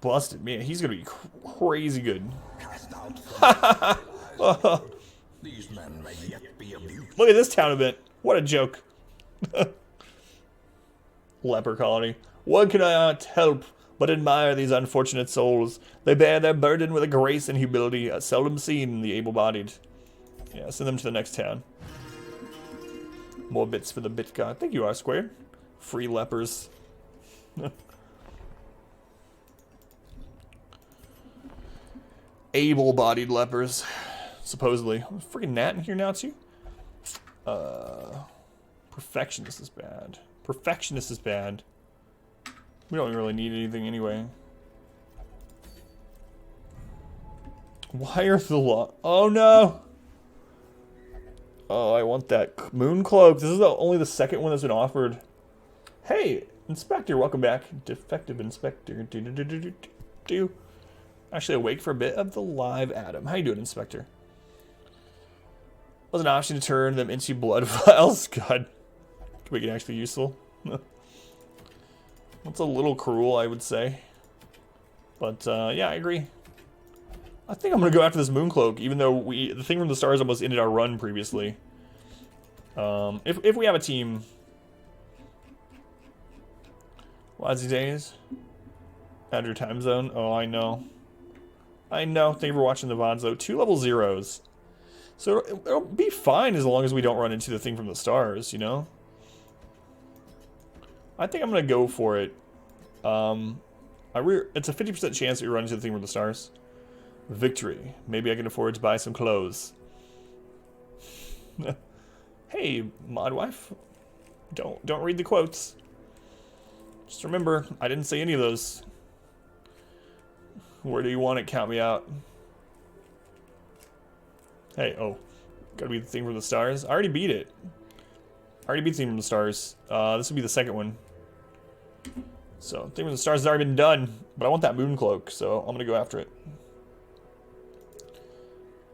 Busted, man. He's gonna be crazy good. These men may yet be abused. Look at this town event. What a joke. Leper colony. One cannot help but admire these unfortunate souls. They bear their burden with a grace and humility seldom seen in the able-bodied. Yeah, send them to the next town. More bits for the bit god. Thank you, R-Squared. Free lepers. Able-bodied lepers. Supposedly. Freaking gnat in here now, too? Perfectionist is bad. Perfectionist is bad. We don't really need anything anyway. Why are the oh no! Oh, I want that moon cloak. This is only the second one that's been offered. Hey, Inspector, welcome back. Defective Inspector. Actually awake for a bit of the live Adam. How you doing, Inspector? Was an option to turn them into blood vials. God. Could make it actually useful. That's a little cruel, I would say. But, yeah, I agree. I think I'm gonna go after this Mooncloak, even though the thing from the stars almost ended our run previously. If we have a team... Wazzy days? Add your time zone? Oh, I know. I know. Thank you for watching the VODs, though. 2 level 0s. So it'll be fine as long as we don't run into the thing from the stars, you know? I think I'm gonna go for it. It's a 50% chance that we run into the thing from the stars. Victory. Maybe I can afford to buy some clothes. Hey, mod wife. Don't read the quotes. Just remember, I didn't say any of those. Where do you want it? Count me out. Hey, oh. Gotta be the thing from the stars. I already beat it. I already beat the thing from the stars. This would be the second one. So, thing from the stars has already been done. But I want that moon cloak, so I'm gonna go after it.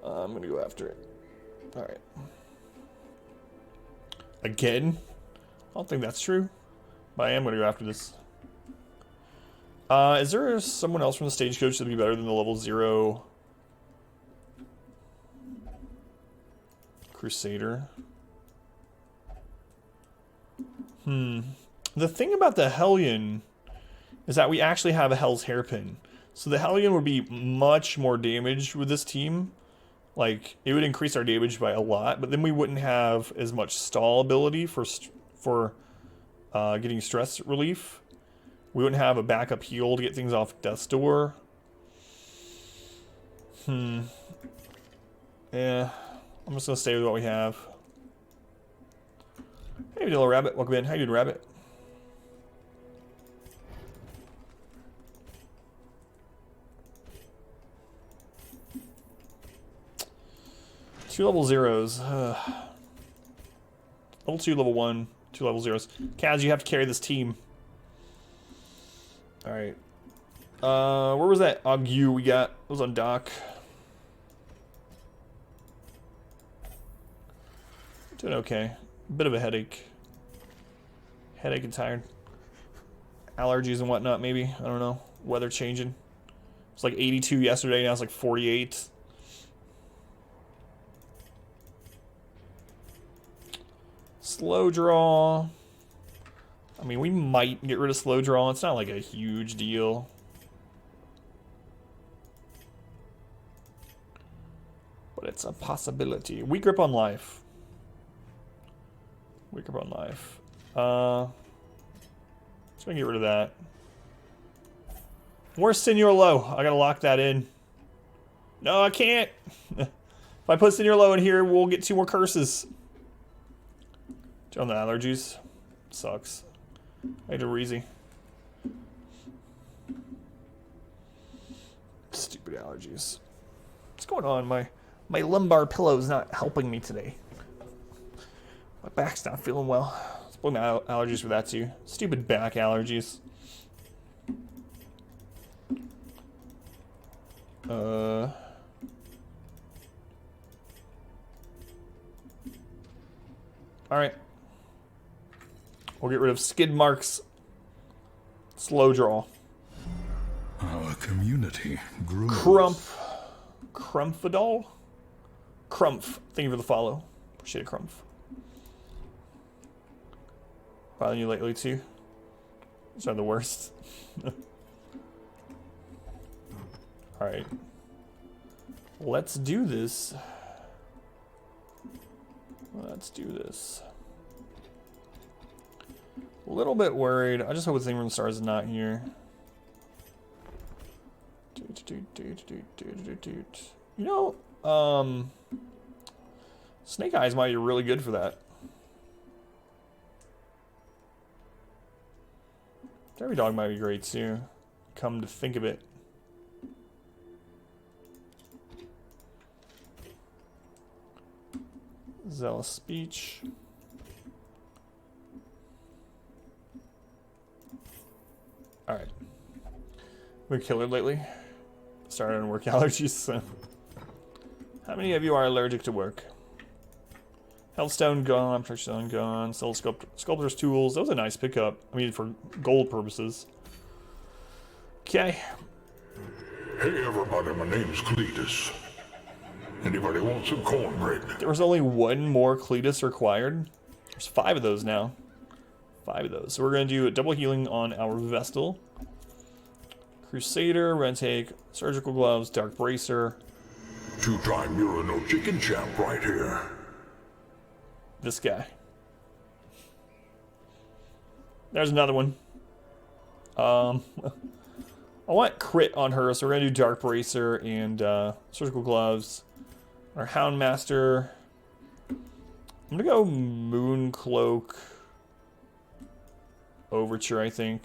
I'm gonna go after it. Alright. Again? I don't think that's true. But I am gonna go after this. Is there someone else from the stagecoach that'd be better than the level 0 Crusader? The thing about the Hellion is that we actually have a Hell's Hairpin. So the Hellion would be much more damage with this team. Like, it would increase our damage by a lot, but then we wouldn't have as much stall ability for getting stress relief. We wouldn't have a backup heal to get things off Death's Door. Yeah, I'm just gonna stay with what we have. Hey, Vanilla Rabbit, welcome in. How you doing, Rabbit? Two level 0s. Level 2, level 1, 2 level 0s. Kaz, you have to carry this team. Alright. Where was that Ague we got? It was on dock. Doing okay. Bit of a headache. Headache and tired. Allergies and whatnot, maybe. I don't know. Weather changing. It's like 82 yesterday, now it's like 48. Slow draw. I mean, we might get rid of slow draw. It's not like a huge deal. But it's a possibility. Weak grip on life. Weak grip on life. So we can get rid of that. Where's Senior Low? I gotta lock that in. No, I can't. If I put Senior Low in here, we'll get 2 more curses. On the allergies. Sucks. I had a Reezy. Stupid allergies. What's going on? My lumbar pillow is not helping me today. My back's not feeling well. Let's blame my allergies for that too. Stupid back allergies. Alright. We'll get rid of skid marks. Slow draw. Our community grows. Crumpfadol? Crumph. Thank you for the follow. Appreciate it, Crumph. Following you lately, too. These are the worst. Alright. Let's do this. Let's do this. A little bit worried. I just hope the Thing Star is not here. You know, Snake Eyes might be really good for that. Derby Dog might be great too. Come to think of it. Zealous Speech. Alright. Been killer lately. Started on work allergies, so. How many of you are allergic to work? Healthstone gone, Protection gone, Soul Sculptor's Tools. That was a nice pickup. I mean, for gold purposes. Okay. Hey everybody, my name's Cletus. Anybody want some cornbread? There was only one more Cletus required. There's 5 of those now. 5 of those. So we're going to do a double healing on our Vestal. Crusader, Rentake, Surgical Gloves, Dark Bracer. Two-time Euro chicken champ right here. This guy. There's another one. I want crit on her, so we're going to do Dark Bracer and Surgical Gloves. Our Houndmaster. I'm going to go Moon Cloak Overture, I think.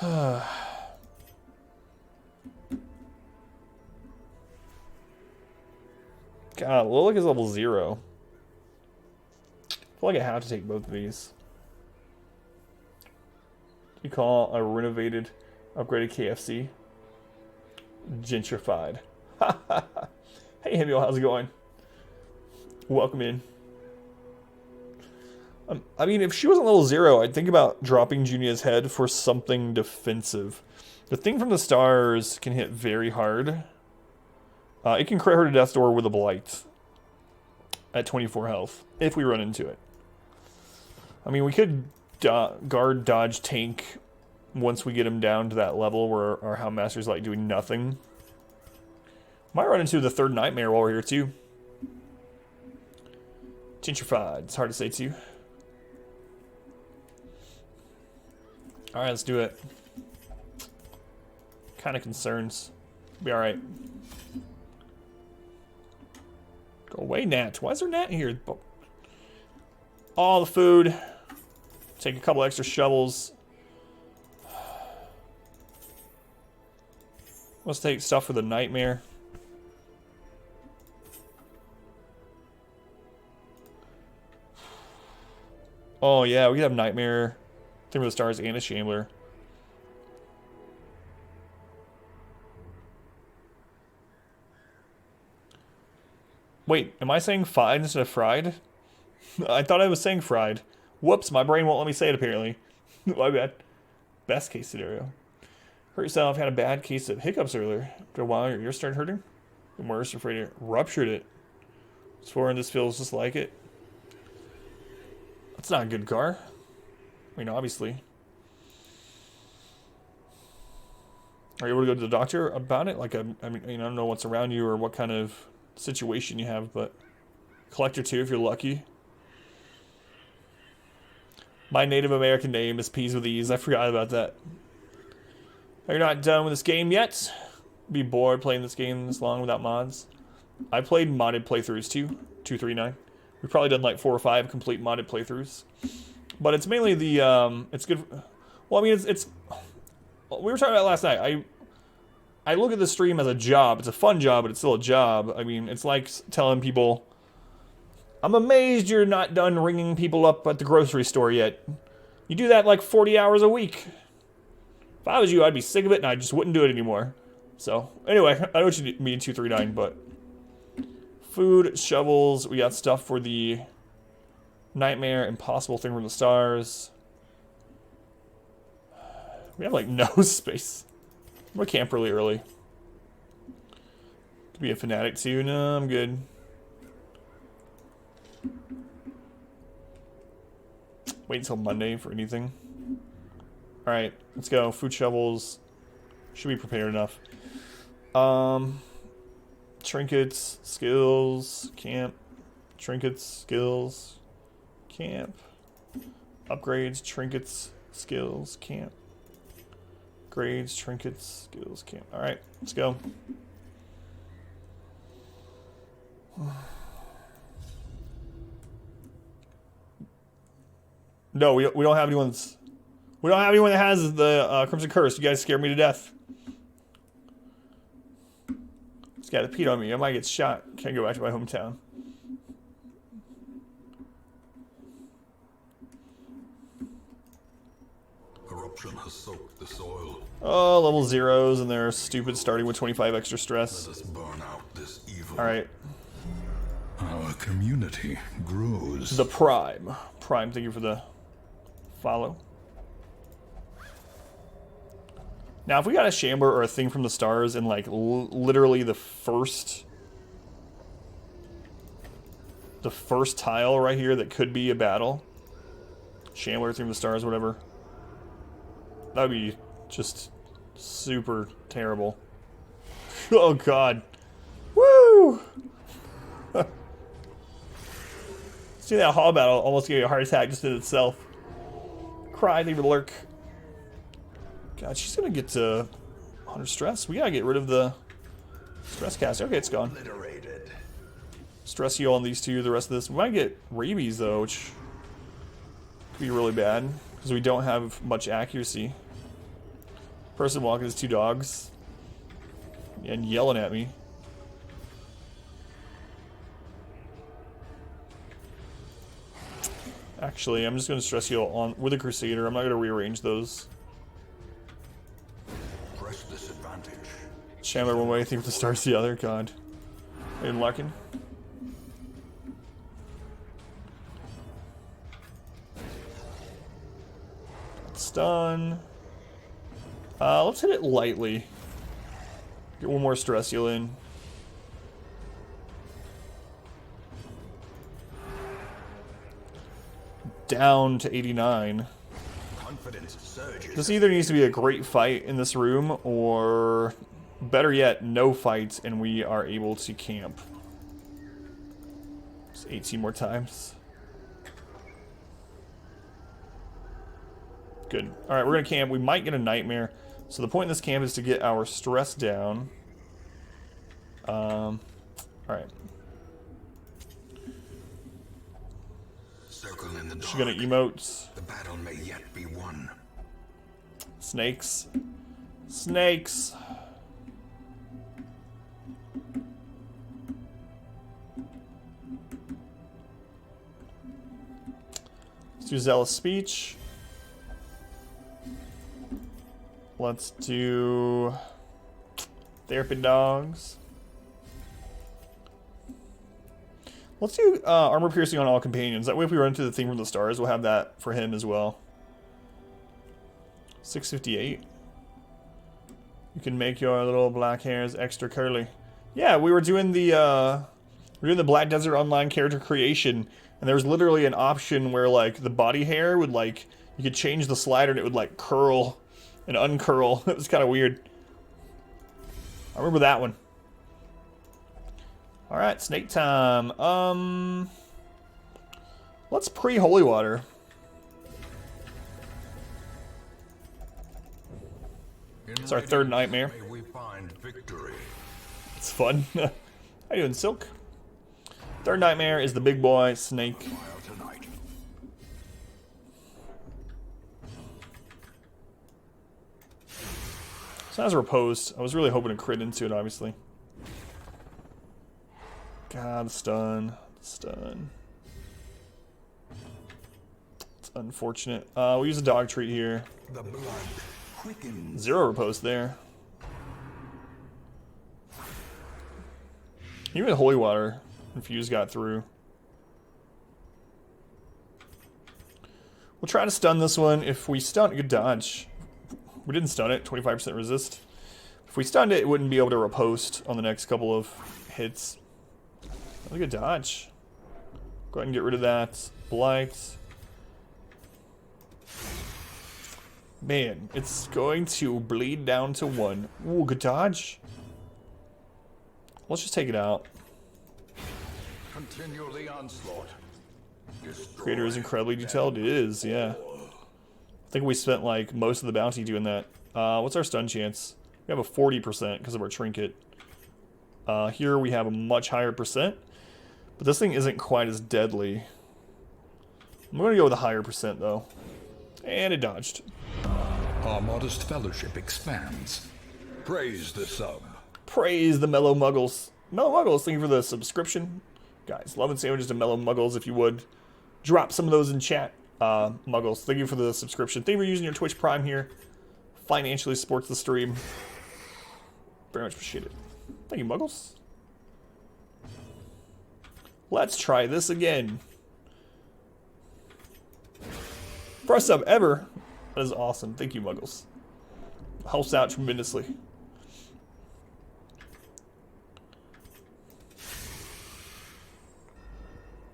God, Lilac is level 0. I feel like I have to take both of these. You call a renovated, upgraded KFC? Gentrified. Hey, Hemio, how's it going? Welcome in. I mean, if she wasn't level 0, I'd think about dropping Junia's head for something defensive. The Thing from the Stars can hit very hard. It can crit her to Death's Door with a Blight at 24 health, if we run into it. I mean, we could guard, dodge, tank once we get him down to that level where our Houndmaster's like doing nothing. Might run into the 3rd Nightmare while we're here too. Gentrified, it's hard to say too. Alright, let's do it. Kind of concerns. Be alright. Go away, Nat. Why is there Nat here? All the food. Take a couple extra shovels. Let's take stuff for the Nightmare. Oh yeah, we could have Nightmare, Thing of the Stars, and a Shambler. Wait, am I saying fried instead of fried? I thought I was saying fried. Whoops, my brain won't let me say it apparently. My bad. Best case scenario. Hurt yourself, had a bad case of hiccups earlier. After a while, your ear started hurting. And worse, you're afraid it ruptured it. Swearing this feels just like it. That's not a good car. I mean, obviously. Are you able to go to the doctor about it? Like, I mean, I don't know what's around you or what kind of situation you have, but Collector 2 if you're lucky. My Native American name is Peas with Ease. I forgot about that. Are you not done with this game yet? Be bored playing this game this long without mods? I played modded playthroughs too. 239. We've probably done like 4 or 5 complete modded playthroughs. But it's mainly the, it's good. Well, I mean, it's we were talking about it last night. I look at the stream as a job. It's a fun job, but it's still a job. I mean, it's like telling people, I'm amazed you're not done ringing people up at the grocery store yet. You do that like 40 hours a week. If I was you, I'd be sick of it and I just wouldn't do it anymore. So, anyway, I know what you mean, 239, but... Food, shovels, we got stuff for the Nightmare, Impossible Thing from the Stars. We have, like, no space. I'm gonna camp really early. Could be a fanatic, too. No, I'm good. Wait until Monday for anything. Alright, let's go. Food shovels. Should be prepared enough. Trinkets, skills, camp. Trinkets, skills, camp. Upgrades, trinkets, skills, camp. Grades, trinkets, skills, camp. Alright, let's go. No, we don't have anyone that's... We don't have anyone that has the Crimson Curse. You guys scared me to death. This guy that peed on me. I might get shot. Can't go back to my hometown. Corruption has soaked the soil. Oh, level 0s, and they're stupid starting with 25 extra stress. Let us burn out this evil. Alright. Our community grows. The Prime. Prime, thank you for the follow. Now, if we got a Shambler or a thing from the stars in, like, literally the first tile right here that could be a battle. Shambler, thing from the stars, whatever. That would be just super terrible. Oh, God. Woo! See, that hall battle almost gave you a heart attack just in itself. Cry, leave it lurk. God, she's gonna get to 100 stress. We gotta get rid of the stress caster. Okay, it's gone. Obliterated. Stress heal on these two. The rest of this, we might get rabies though, which could be really bad because we don't have much accuracy. Person walking his 2 dogs and yelling at me. Actually, I'm just gonna stress heal on with a Crusader. I'm not gonna rearrange those. Press this advantage. Shambler one way, I think with the stars the other. God. And Larkin. Stun. Let's hit it lightly. Get one more stress heal in. Down to 89. Confidence surges. This either needs to be a great fight in this room, or better yet, no fights, and we are able to camp. Just 18 more times. Good. Alright, we're gonna camp. We might get a nightmare. So the point of this camp is to get our stress down. Alright. Circle in the dark. She's gonna emote. The battle may yet be won. Snakes. Snakes. Let's do Zealous Speech. Let's do Therapy Dogs. Let's do Armor Piercing on all companions. That way if we run into the thing from the stars, we'll have that for him as well. 658. You can make your little black hairs extra curly. Yeah, we were doing the Black Desert Online character creation, and there was literally an option where like the body hair would like, you could change the slider and it would like curl and uncurl. It was kind of weird. I remember that one. Alright, snake time. Let's pre-holy water. It's our third nightmare. May we find victory. It's fun. How you doing, Silk? Third nightmare is the big boy, snake. While tonight. So as a repose, I was really hoping to crit into it, obviously. God, stun. Stun. It's unfortunate. We'll use a dog treat here. The blood quickens. 0 riposte there. Even Holy Water Infused got through. We'll try to stun this one. If we stun, good dodge. We didn't stun it, 25% resist. If we stunned it, it wouldn't be able to riposte on the next couple of hits. Look at dodge. Go ahead and get rid of that. Blight. Man, it's going to bleed down to 1. Ooh, good dodge. Let's just take it out. Continue the onslaught. Creator is incredibly detailed. It is, yeah. I think we spent like most of the bounty doing that. What's our stun chance? We have a 40% because of our trinket. Here we have a much higher percent, but this thing isn't quite as deadly. I'm going to go with a higher percent though. And it dodged. Our modest fellowship expands. Praise the sub. Praise the Mellow Muggles. Mellow Muggles, thank you for the subscription. Guys, love and sandwiches to Mellow Muggles if you would. Drop some of those in chat. Muggles, thank you for the subscription. Thank you for using your Twitch Prime here. Financially supports the stream. Very much appreciate it. Thank you, Muggles. Let's try this again. First sub ever. That is awesome. Thank you, Muggles. Helps out tremendously.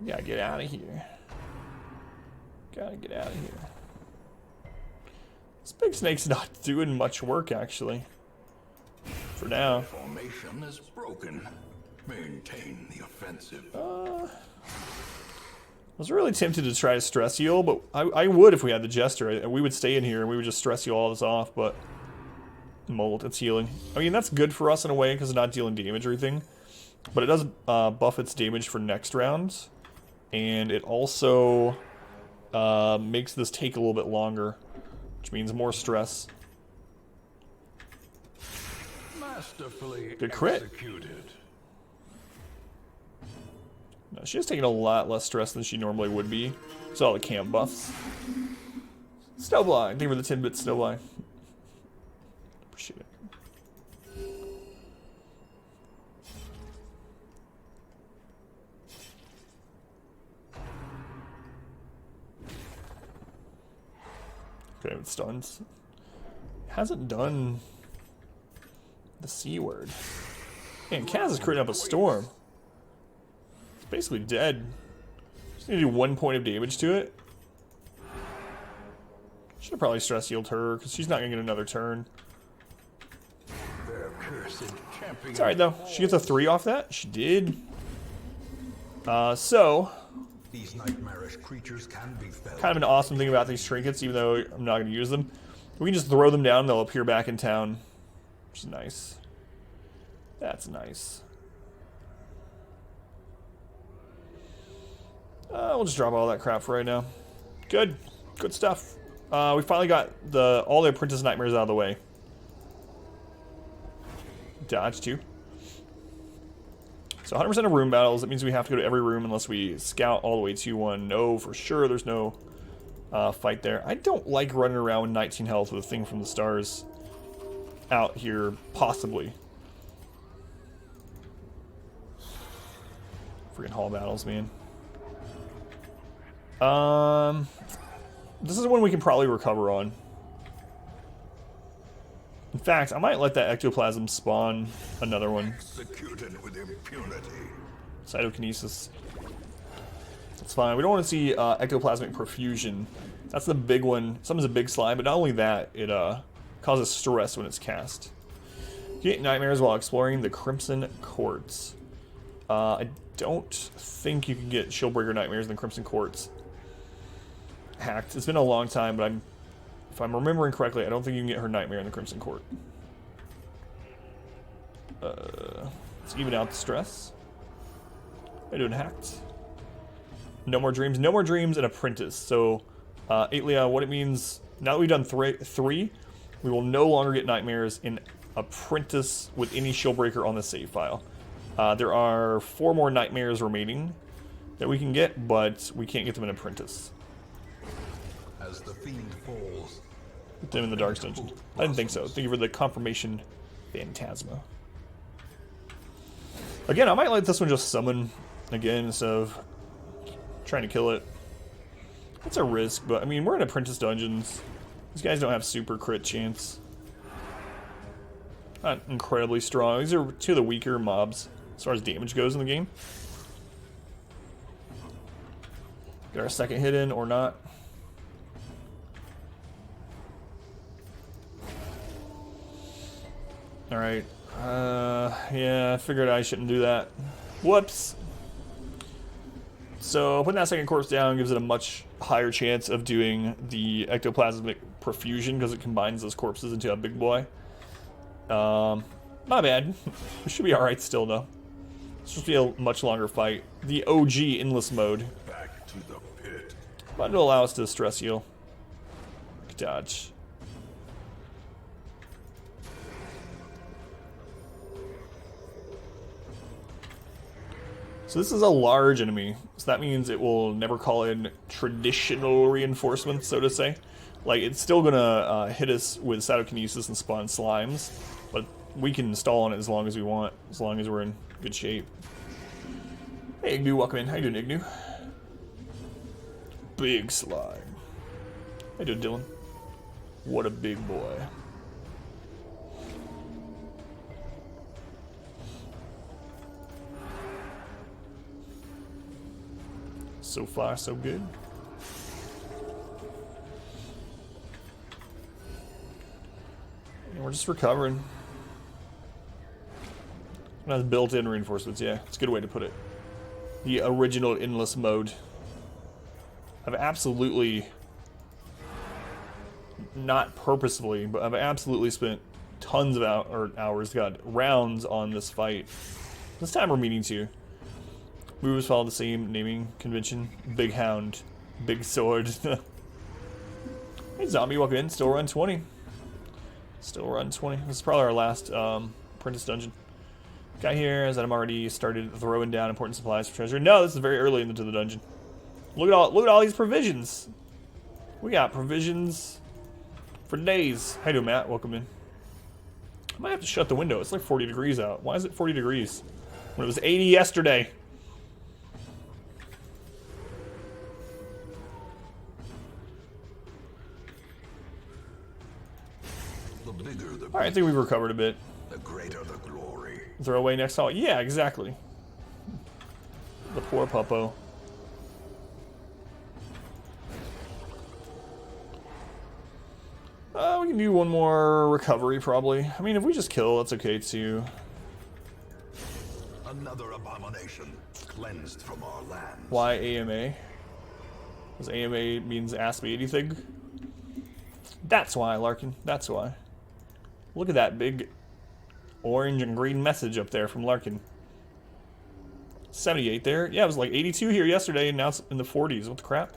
Gotta get out of here. Gotta get out of here. This big snake's not doing much work, actually. For now. Formation is broken. Maintain the offensive. I was really tempted to try to stress heal, but I would if we had the Jester. We would stay in here and we would just stress heal all this off, but... Mold, it's healing. I mean, that's good for us in a way because it's not dealing damage or anything. But it does buff its damage for next round. And it also makes this take a little bit longer, which means more stress. Masterfully Good crit. executed. No, she has taken a lot less stress than she normally would be. It's all the camp buffs. Snowblind, thank you for the 10-bit Snowblind. Appreciate it. Okay, with stuns. Hasn't done the C word. Man, Kaz is creating up a storm. It's basically dead. Just need to do 1 point of damage to it. Should have probably stress healed her, because she's not going to get another turn. Their cursed champion. It's alright though. She gets a 3 off that. She did. So... These nightmarish creatures can be felled. Kind of an awesome thing about these trinkets, even though I'm not going to use them. We can just throw them down and they'll appear back in town. Which is nice. That's nice. We'll just drop all that crap for right now. Good. Good stuff. We finally got all the Apprentice Nightmares out of the way. Dodge, too. So 100% of room battles, that means we have to go to every room unless we scout all the way to one. No, for sure, there's no fight there. I don't like running around with 19 health with a thing from the stars out here, possibly. Freaking hall battles, man. This is one we can probably recover on. In fact, I might let that ectoplasm spawn another one. Executed with impunity. Cytokinesis. That's fine. We don't want to see ectoplasmic profusion. That's the big one. Something's a big slime, but not only that, it causes stress when it's cast. You get nightmares while exploring the Crimson Courts. I don't think you can get Shieldbreaker nightmares in the Crimson Courts hacked. It's been a long time, but if I'm remembering correctly, I don't think you can get her nightmare in the Crimson Court. Let's even out the stress. Am I doing hacked? No more dreams. No more dreams and Apprentice. So, Aetlia, what it means, now that we've done three, we will no longer get nightmares in Apprentice with any Shieldbreaker on the save file. There are 4 more nightmares remaining that we can get, but we can't get them in Apprentice. As the fiend falls, With them in the Dark Dungeon. I didn't think so. Thank you for the confirmation, Phantasma. Again, I might let this one just summon again instead of trying to kill it. It's a risk, but I mean, we're in Apprentice Dungeons. These guys don't have super crit chance. Not incredibly strong. These are two of the weaker mobs as far as damage goes in the game. Get our second hit in or not. Alright. Yeah, I figured I shouldn't do that. Whoops. So putting that second corpse down gives it a much higher chance of doing the ectoplasmic perfusion because it combines those corpses into a big boy. Not bad. We should be alright still though. It's supposed to be a much longer fight. The OG endless mode. Back to the pit. But it'll allow us to stress heal. Dodge. So this is a large enemy, so that means it will never call in traditional reinforcements, so to say. Like, it's still gonna hit us with cytokinesis and spawn slimes, but we can stall on it as long as we want, as long as we're in good shape. Hey Ignu, welcome in. How you doing, Ignu? Big slime. How you doing, Dylan? What a big boy. So far, so good. And we're just recovering. Not built-in reinforcements, yeah. It's a good way to put it. The original endless mode. I've absolutely, not purposefully, but I've absolutely spent tons of hours, God, rounds on this fight. This time we're meeting to. Moves follow the same naming convention. Big Hound. Big Sword. Hey Zombie, welcome in. Still run 20. Still run 20. This is probably our last Apprentice Dungeon. Guy here is that I'm already started throwing down important supplies for treasure. No, this is very early into the dungeon. Look at all these provisions. We got provisions for days. How you doing, Matt? Welcome in. I might have to shut the window. It's like 40 degrees out. Why is it 40 degrees? When it was 80 yesterday. Alright, I think we've recovered a bit. The greater the glory. Throw away next hall. Yeah, exactly. The poor puppo. We can do one more recovery, probably. I mean, if we just kill, that's okay, too. Another abomination cleansed from our lands. Why AMA? Because AMA means ask me anything. That's why, Larkin. That's why. Look at that big orange and green message up there from Larkin. 78 there. Yeah, it was like 82 here yesterday, and now it's in the 40s. What the crap?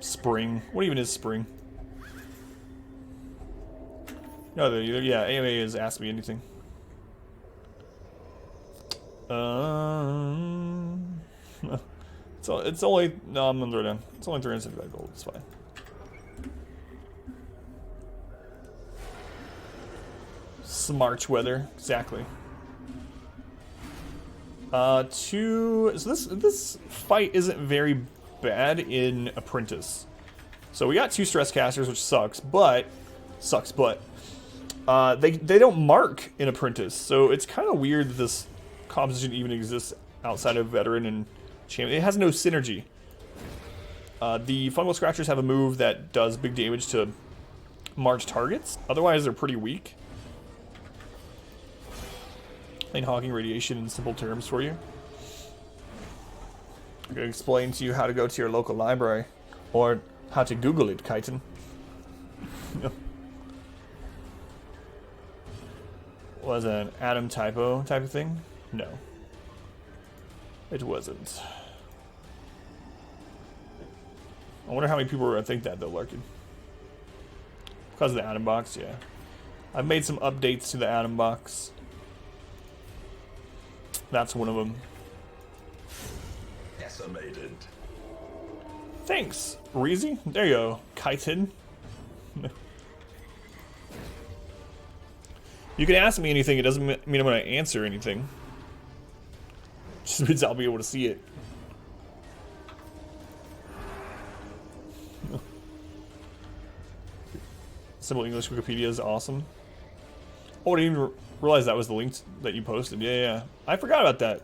Spring. What even is spring? No, either. Yeah, AMA is ask me anything. It's only... No, I'm gonna throw it down. It's only 375 gold. It's fine. March weather, exactly. So this fight isn't very bad in Apprentice. So we got 2 stress casters, which sucks, but they don't mark in Apprentice. So it's kind of weird that this composition even exists outside of Veteran and Champion. It has no synergy. The Fungal Scratchers have a move that does big damage to march targets. Otherwise, they're pretty weak. Plain Hawking Radiation in simple terms for you. I'm going to explain to you how to go to your local library, or how to Google it, Kaiten. Was it an Atom typo type of thing? No. It wasn't. I wonder how many people are going to think that, though, Larkin. Because of the Atom Box, yeah. I've made some updates to the Atom Box. That's one of them. Decimated. Thanks, Reezy. There you go, Kaiten. You can ask me anything, it doesn't mean I'm going to answer anything. Just means I'll be able to see it. Simple English Wikipedia is awesome. Oh, I didn't even realize that was the link that you posted. Yeah. I forgot about that.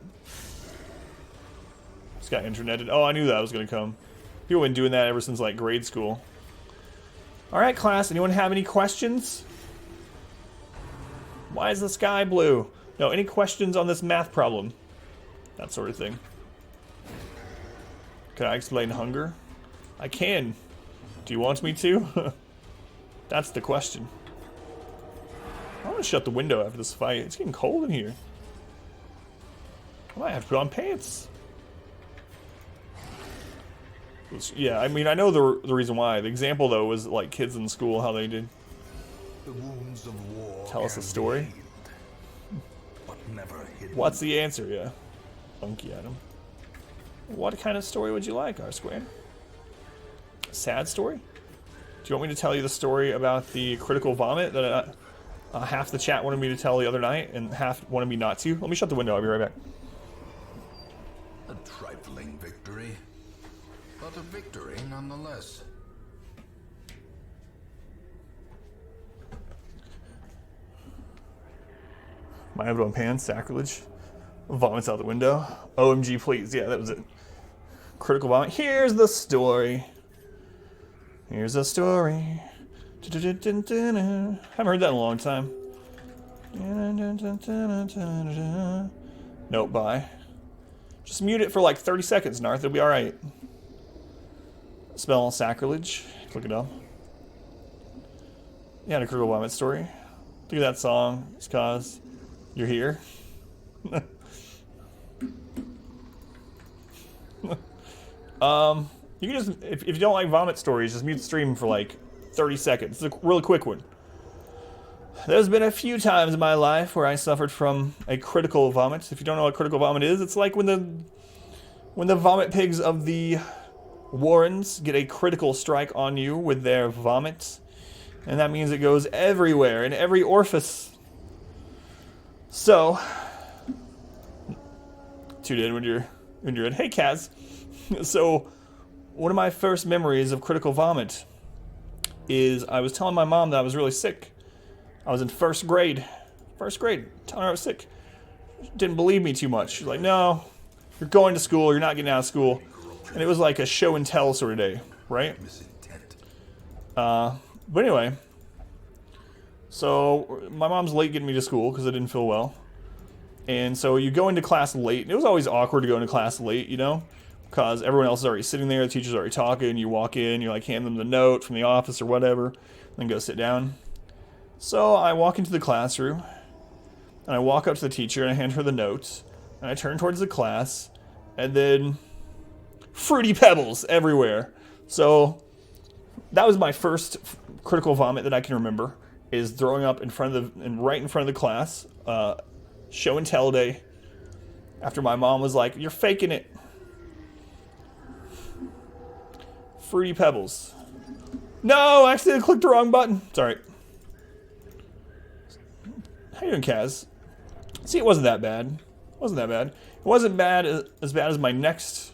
Just got interneted. Oh, I knew that was going to come. People have been doing that ever since, like, grade school. Alright, class, anyone have any questions? Why is the sky blue? No, any questions on this math problem? That sort of thing. Can I explain hunger? I can. Do you want me to? That's the question. I want to shut the window after this fight. It's getting cold in here. I might have to put on pants. Yeah, I mean, I know the reason why. The example, though, was like kids in school, how they did. The wounds of war Tell us a story. But never hidden. What's the answer? Yeah. Funky Adam. What kind of story would you like, R-Square? Sad story? Do you want me to tell you the story about the critical vomit that half the chat wanted me to tell the other night and half wanted me not to? Let me shut the window. I'll be right back. A trifling victory, but a victory nonetheless. My own pants, sacrilege. Vomits out the window. OMG, please. Yeah, that was it. Critical vomit. Here's the story. Here's the story. Haven't heard that in a long time. Nope, bye. Just mute it for like 30 seconds, Narth. It'll be alright. Spell sacrilege. Look it up. Yeah, a critical vomit story. Think of that song. It's cause you're here. You can just, if you don't like vomit stories, just mute the stream for like 30 seconds. It's a really quick one. There's been a few times in my life where I suffered from a critical vomit. If you don't know what critical vomit is, it's like when the vomit pigs of the Warrens get a critical strike on you with their vomit. And that means it goes everywhere, in every orifice. So, tune in when you're in. Hey, Kaz. So, one of my first memories of critical vomit is I was telling my mom that I was really sick. I was in first grade, telling her I was sick. She didn't believe me too much. She's like, no, you're going to school, you're not getting out of school. And it was like a show and tell sort of day, right? But anyway, so my mom's late getting me to school because I didn't feel well. And so you go into class late, and it was always awkward to go into class late, you know? Because everyone else is already sitting there, the teacher's already talking, you walk in, you like hand them the note from the office or whatever, then go sit down. So I walk into the classroom, and I walk up to the teacher, and I hand her the notes, and I turn towards the class, and then Fruity Pebbles everywhere. So that was my first critical vomit that I can remember, is throwing up right in front of the class, show and tell day, after my mom was like, you're faking it. Fruity Pebbles. No, I accidentally clicked the wrong button. It's alright. How you doing, Kaz? See, it wasn't that bad. It wasn't that bad. It wasn't as bad as my next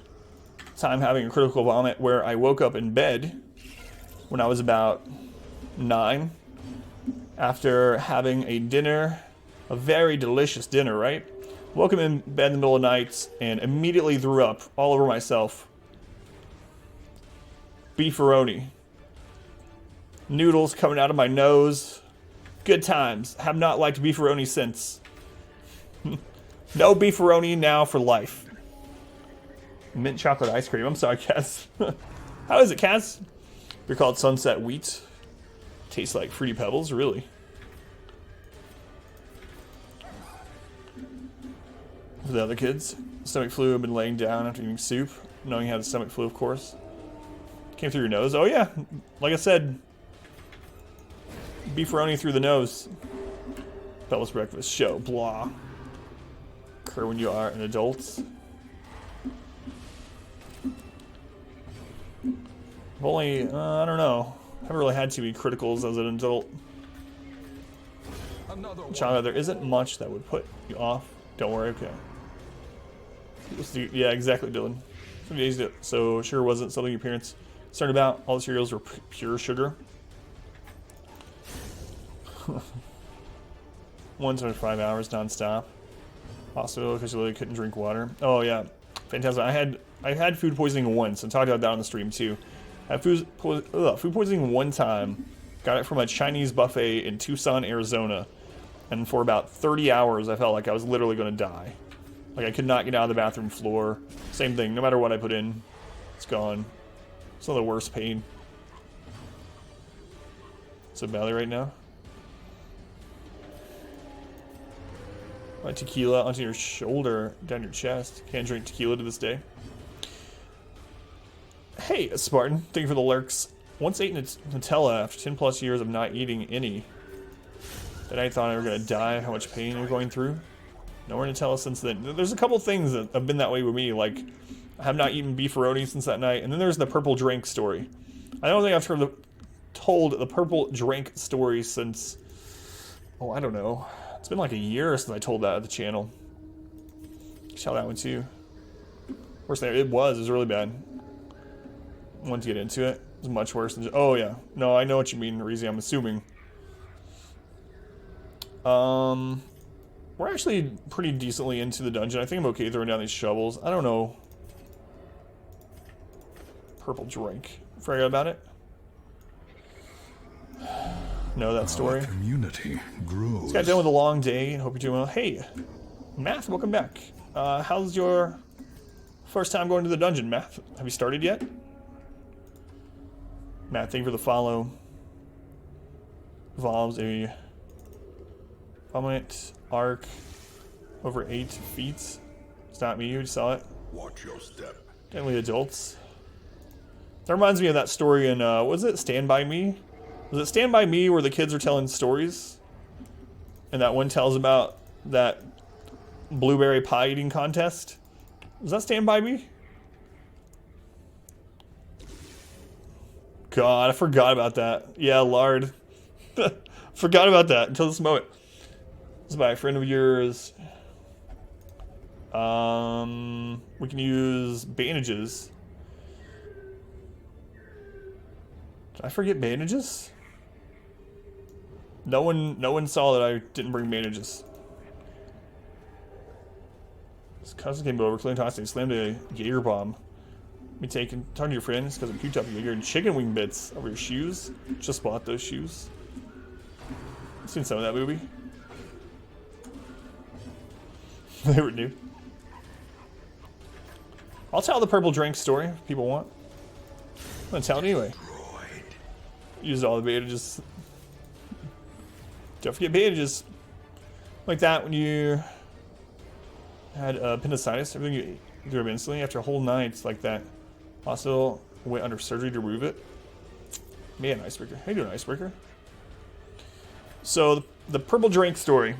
time having a critical vomit, where I woke up in bed when I was about 9 after having a dinner, a very delicious dinner, right? Woke up in bed in the middle of the night and immediately threw up all over myself. Beefaroni. Noodles coming out of my nose. Good times. Have not liked beefaroni since. No beefaroni now for life. Mint chocolate ice cream. I'm sorry, Kaz. How is it, Kaz? You're called Sunset Wheat. Tastes like Fruity Pebbles, really. For the other kids, stomach flu, have been laying down after eating soup, knowing you had the stomach flu, of course. Came through your nose. Oh yeah, like I said, beefaroni through the nose. Pebbles breakfast show. Blah. Occur when you are an adult. I've only, I don't know. I haven't really had too many criticals as an adult. Another one. Changa, there isn't much that would put you off. Don't worry, okay. Yeah, exactly, Dylan. So sure wasn't something your parents concerned about. All the cereals were pure sugar. 1.5 hours non-stop. Hospital because you really couldn't drink water. Oh yeah, fantastic. I had food poisoning once. I talked about that on the stream too. I had food poisoning one time. Got it from a Chinese buffet in Tucson, Arizona. And for about 30 hours, I felt like I was literally going to die. Like, I could not get out of the bathroom floor. Same thing. No matter what I put in, it's gone. It's one of the worst pain. So belly right now. My tequila onto your shoulder, down your chest. Can't drink tequila to this day. Hey, Spartan. Thank you for the lurks. Once ate Nutella after 10 plus years of not eating any. That I thought I were going to die, how much pain you're going through. No more Nutella since then. There's a couple things that have been that way with me, like I have not eaten beefaroni since that night, and then there's the purple drink story. I don't think I've told the purple drink story since, oh, I don't know. It's been like a year since I told that at the channel. Shout that one too. Worst thing, it was really bad. Once you get into it, it was much worse than, oh yeah. No, I know what you mean, Reezy, I'm assuming. We're actually pretty decently into the dungeon. I think I'm okay throwing down these shovels. I don't know. Purple drink. Forgot about it. Know that story. Our community grows. Just got done with a long day. Hope you're doing well. Hey, Math, welcome back. How's your first time going to the dungeon, Math? Have you started yet? Matt, thank you for the follow. Evolves a prominent arc over 8 feet. It's not me, you saw it. Watch your step. Definitely adults. That reminds me of that story in, was it Stand By Me? Was it Stand By Me where the kids are telling stories? And that one tells about that blueberry pie eating contest? Was that Stand By Me? God, I forgot about that. Yeah, lard. Forgot about that until this moment. This is by a friend of yours. We can use bandages. Did I forget bandages? No one saw that I didn't bring bandages. His cousin came over, clean tossing, slammed a Jaeger bomb. Me talking to your friends because I'm puked up Jaeger and chicken wing bits over your shoes. Just bought those shoes. I've seen some of that movie. They were new. I'll tell the purple drink story if people want. I'm gonna tell it anyway. Used all the bandages. Don't forget bandages. Like that when you had appendicitis, everything you threw up instantly after a whole night like that. Also went under surgery to remove it. Man, icebreaker. How you doing, icebreaker? So the purple drink story.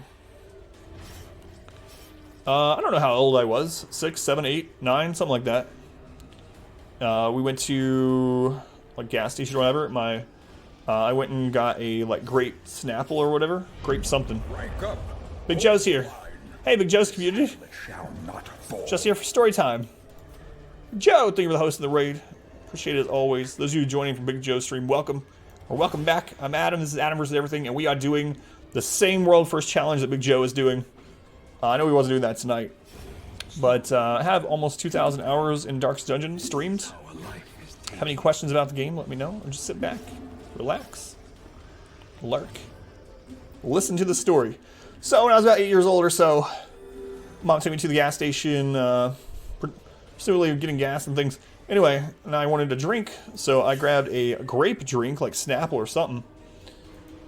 I don't know how old I was. 6, 7, 8, 9, something like that. We went to like gas station or whatever. I went and got a like grape Snapple or whatever. Grape something. Rank up. Big Joe's here. Hey, Big Joe's community. Shall not fall. Just here for story time. Joe, thank you for the host of the raid. Appreciate it as always. Those of you joining from Big Joe's stream, welcome. Or welcome back. I'm Adam. This is Adam vs. Everything, and we are doing the same World First Challenge that Big Joe is doing. I know he wasn't doing that tonight. But I have almost 2,000 hours in Dark's Dungeon streamed. Have any questions about the game, let me know. Or just sit back, relax, lurk, listen to the story. So when I was about 8 years old or so, Mom took me to the gas station, presumably getting gas and things. Anyway, and I wanted a drink, so I grabbed a grape drink, like Snapple or something.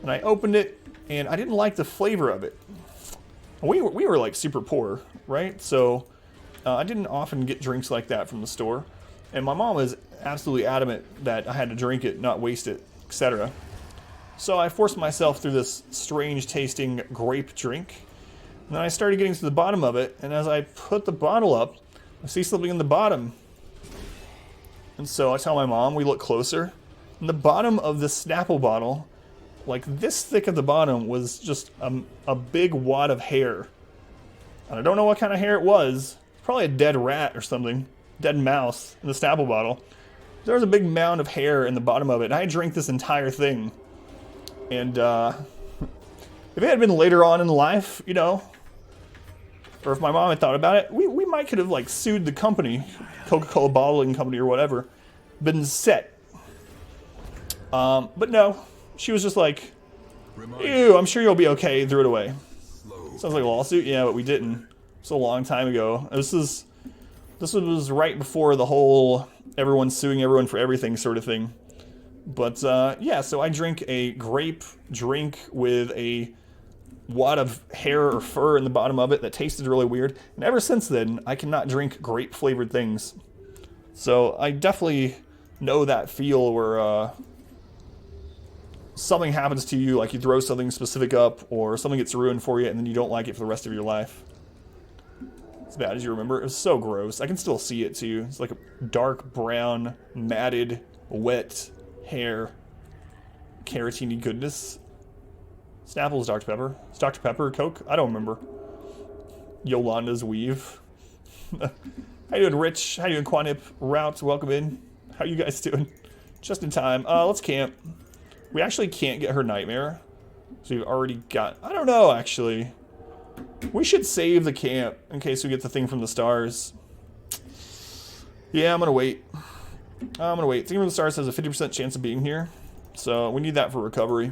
And I opened it, and I didn't like the flavor of it. We were like super poor, right? So I didn't often get drinks like that from the store. And my mom was absolutely adamant that I had to drink it, not waste it, etc. So I forced myself through this strange tasting grape drink. And then I started getting to the bottom of it. And as I put the bottle up, I see something in the bottom. And so I tell my mom, we look closer. And the bottom of the Snapple bottle like this thick at the bottom, was just a big wad of hair. And I don't know what kind of hair it was. Probably a dead rat or something. Dead mouse in the Snapple bottle. There was a big mound of hair in the bottom of it, and I drank this entire thing. And if it had been later on in life, you know, or if my mom had thought about it, we might could have like sued the company, Coca-Cola bottling company or whatever, been set. But no, she was just like, ew, I'm sure you'll be okay, threw it away. Sounds like a lawsuit, yeah, but we didn't. It's a long time ago. This was right before the whole everyone suing everyone for everything sort of thing. But yeah, so I drink a grape drink with a wad of hair or fur in the bottom of it that tasted really weird. And ever since then, I cannot drink grape flavored things. So I definitely know that feel where something happens to you, like you throw something specific up or something gets ruined for you and then you don't like it for the rest of your life. As bad as you remember. It was so gross. I can still see it too. It's like a dark brown, matted, wet hair. Carotene goodness. Snapple's Dr. Pepper. It's Dr. Pepper, Coke? I don't remember. Yolanda's weave. How you doing, Rich? How you doing, Quanip? Routes, welcome in. How you guys doing? Just in time. Let's camp. We actually can't get her nightmare. So we've already got... I don't know, actually. We should save the camp in case we get the thing from the stars. Yeah, I'm gonna wait. I'm gonna wait. Thing from the stars has a 50% chance of being here. So we need that for recovery.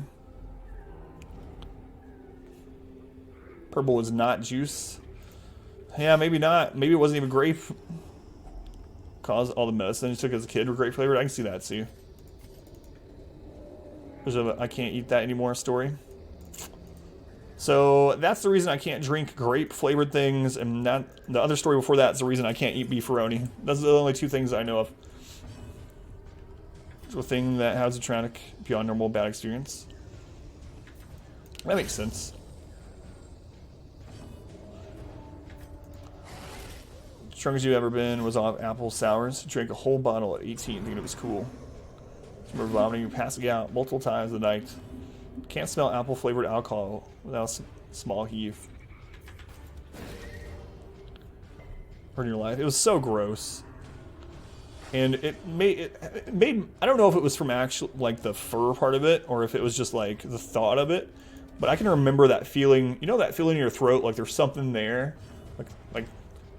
Purple was not juice. Yeah, maybe not. Maybe it wasn't even grape. Cause all the medicine you took as a kid were grape flavored. I can see that too. There's a I can't eat that anymore story. So that's the reason I can't drink grape flavored things, and not the other story before that is the reason I can't eat beefaroni. Those are the only two things I know of. It's a thing that has a traumatic beyond normal bad experience. That makes sense. Strongest you've ever been was off apple sours. Drank a whole bottle at 18, thinking it was cool. Remember vomiting and passing out multiple times a night. Can't smell apple flavored alcohol without a small heave. In your life. It was so gross. And it made I don't know if it was from actual like the fur part of it or if it was just like the thought of it, but I can remember that feeling, you know, that feeling in your throat like there's something there. Like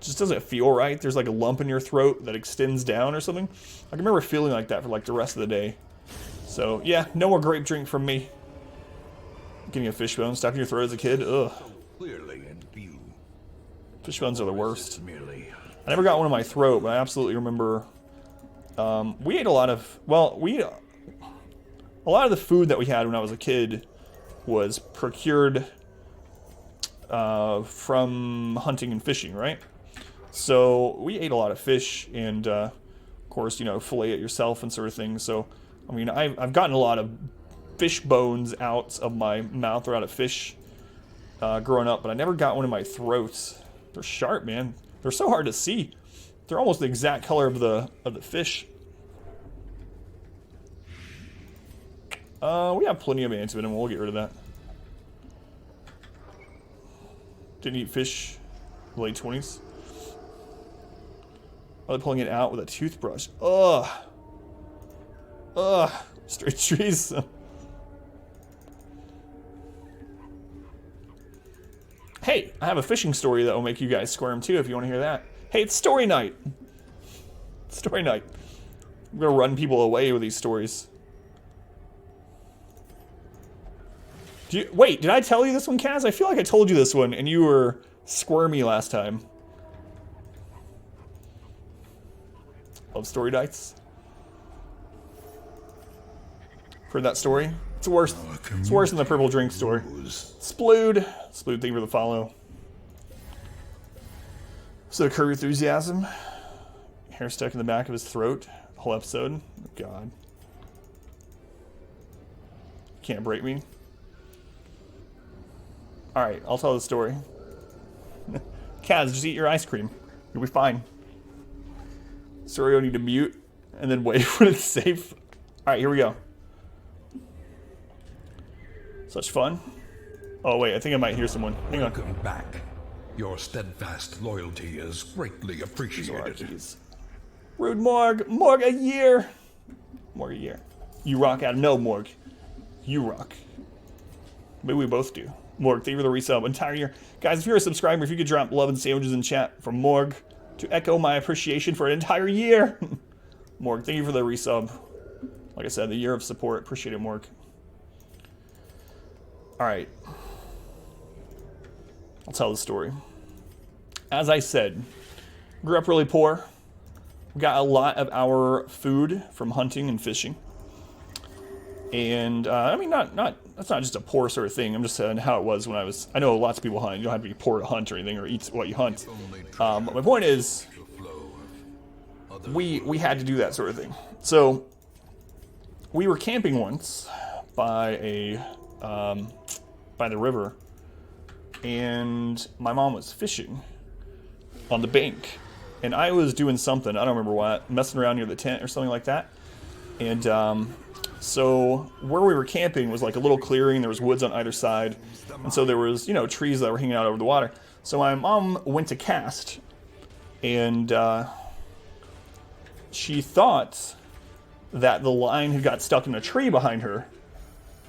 just doesn't feel right. There's like a lump in your throat that extends down or something. I can remember feeling like that for like the rest of the day. So yeah, no more grape drink from me. Getting a fish bone stuck in your throat as a kid, ugh. Clearly in view. Fish bones are the worst. Merely I never got one in my throat, but I absolutely remember. We ate a lot of. Well, a lot of the food that we had when I was a kid was procured from hunting and fishing, right? So we ate a lot of fish, and of course, you know, fillet it yourself and sort of thing. So, I mean, I've gotten a lot of fish bones out of my mouth or out of fish growing up, but I never got one in my throat. They're sharp, man. They're so hard to see. They're almost the exact color of the fish. We have plenty of antivenom. We'll get rid of that. Didn't eat fish in the late 20s. Are they pulling it out with a toothbrush? Ugh. Ugh. Straight trees. Hey, I have a fishing story that will make you guys squirm too if you want to hear that. Hey, it's story night. Story night. I'm going to run people away with these stories. Wait, did I tell you this one, Kaz? I feel like I told you this one and you were squirmy last time. Love story nights. Heard that story? It's worse. It's worse than the purple drink story. Splood. Splood, thank you for the follow. So curb enthusiasm. Hair stuck in the back of his throat. The whole episode. Oh, God. Can't break me. Alright, I'll tell the story. Kaz, just eat your ice cream. You'll be fine. Sorry, you'll need to mute and then wait when it's safe. Alright, here we go. Such fun. Oh wait, I think I might hear someone. Hang on. Welcome back. Your steadfast loyalty is greatly appreciated. Rude Morg. Morg a year. Morg a year. You rock out. No, Morg. You rock. Maybe we both do. Morg, thank you for the resub. Entire year. Guys, if you're a subscriber, if you could drop love and sandwiches in chat from Morg to echo my appreciation for an entire year. Morg, thank you for the resub. Like I said, the year of support. Appreciate it, Morg. Alright. I'll tell the story. As I said, grew up really poor. We got a lot of our food from hunting and fishing. And, I mean, that's not just a poor sort of thing. I'm just saying how it was when I was... I know lots of people hunt. You don't have to be poor to hunt or anything, or eat what you hunt. But my point is, we had to do that sort of thing. So, we were camping once by by the river, and my mom was fishing on the bank, and I was doing something, I don't remember what, messing around near the tent or something like that. And so where we were camping was like a little clearing. There was woods on either side, and so there was, you know, trees that were hanging out over the water. So my mom went to cast, and she thought that the line had got stuck in a tree behind her,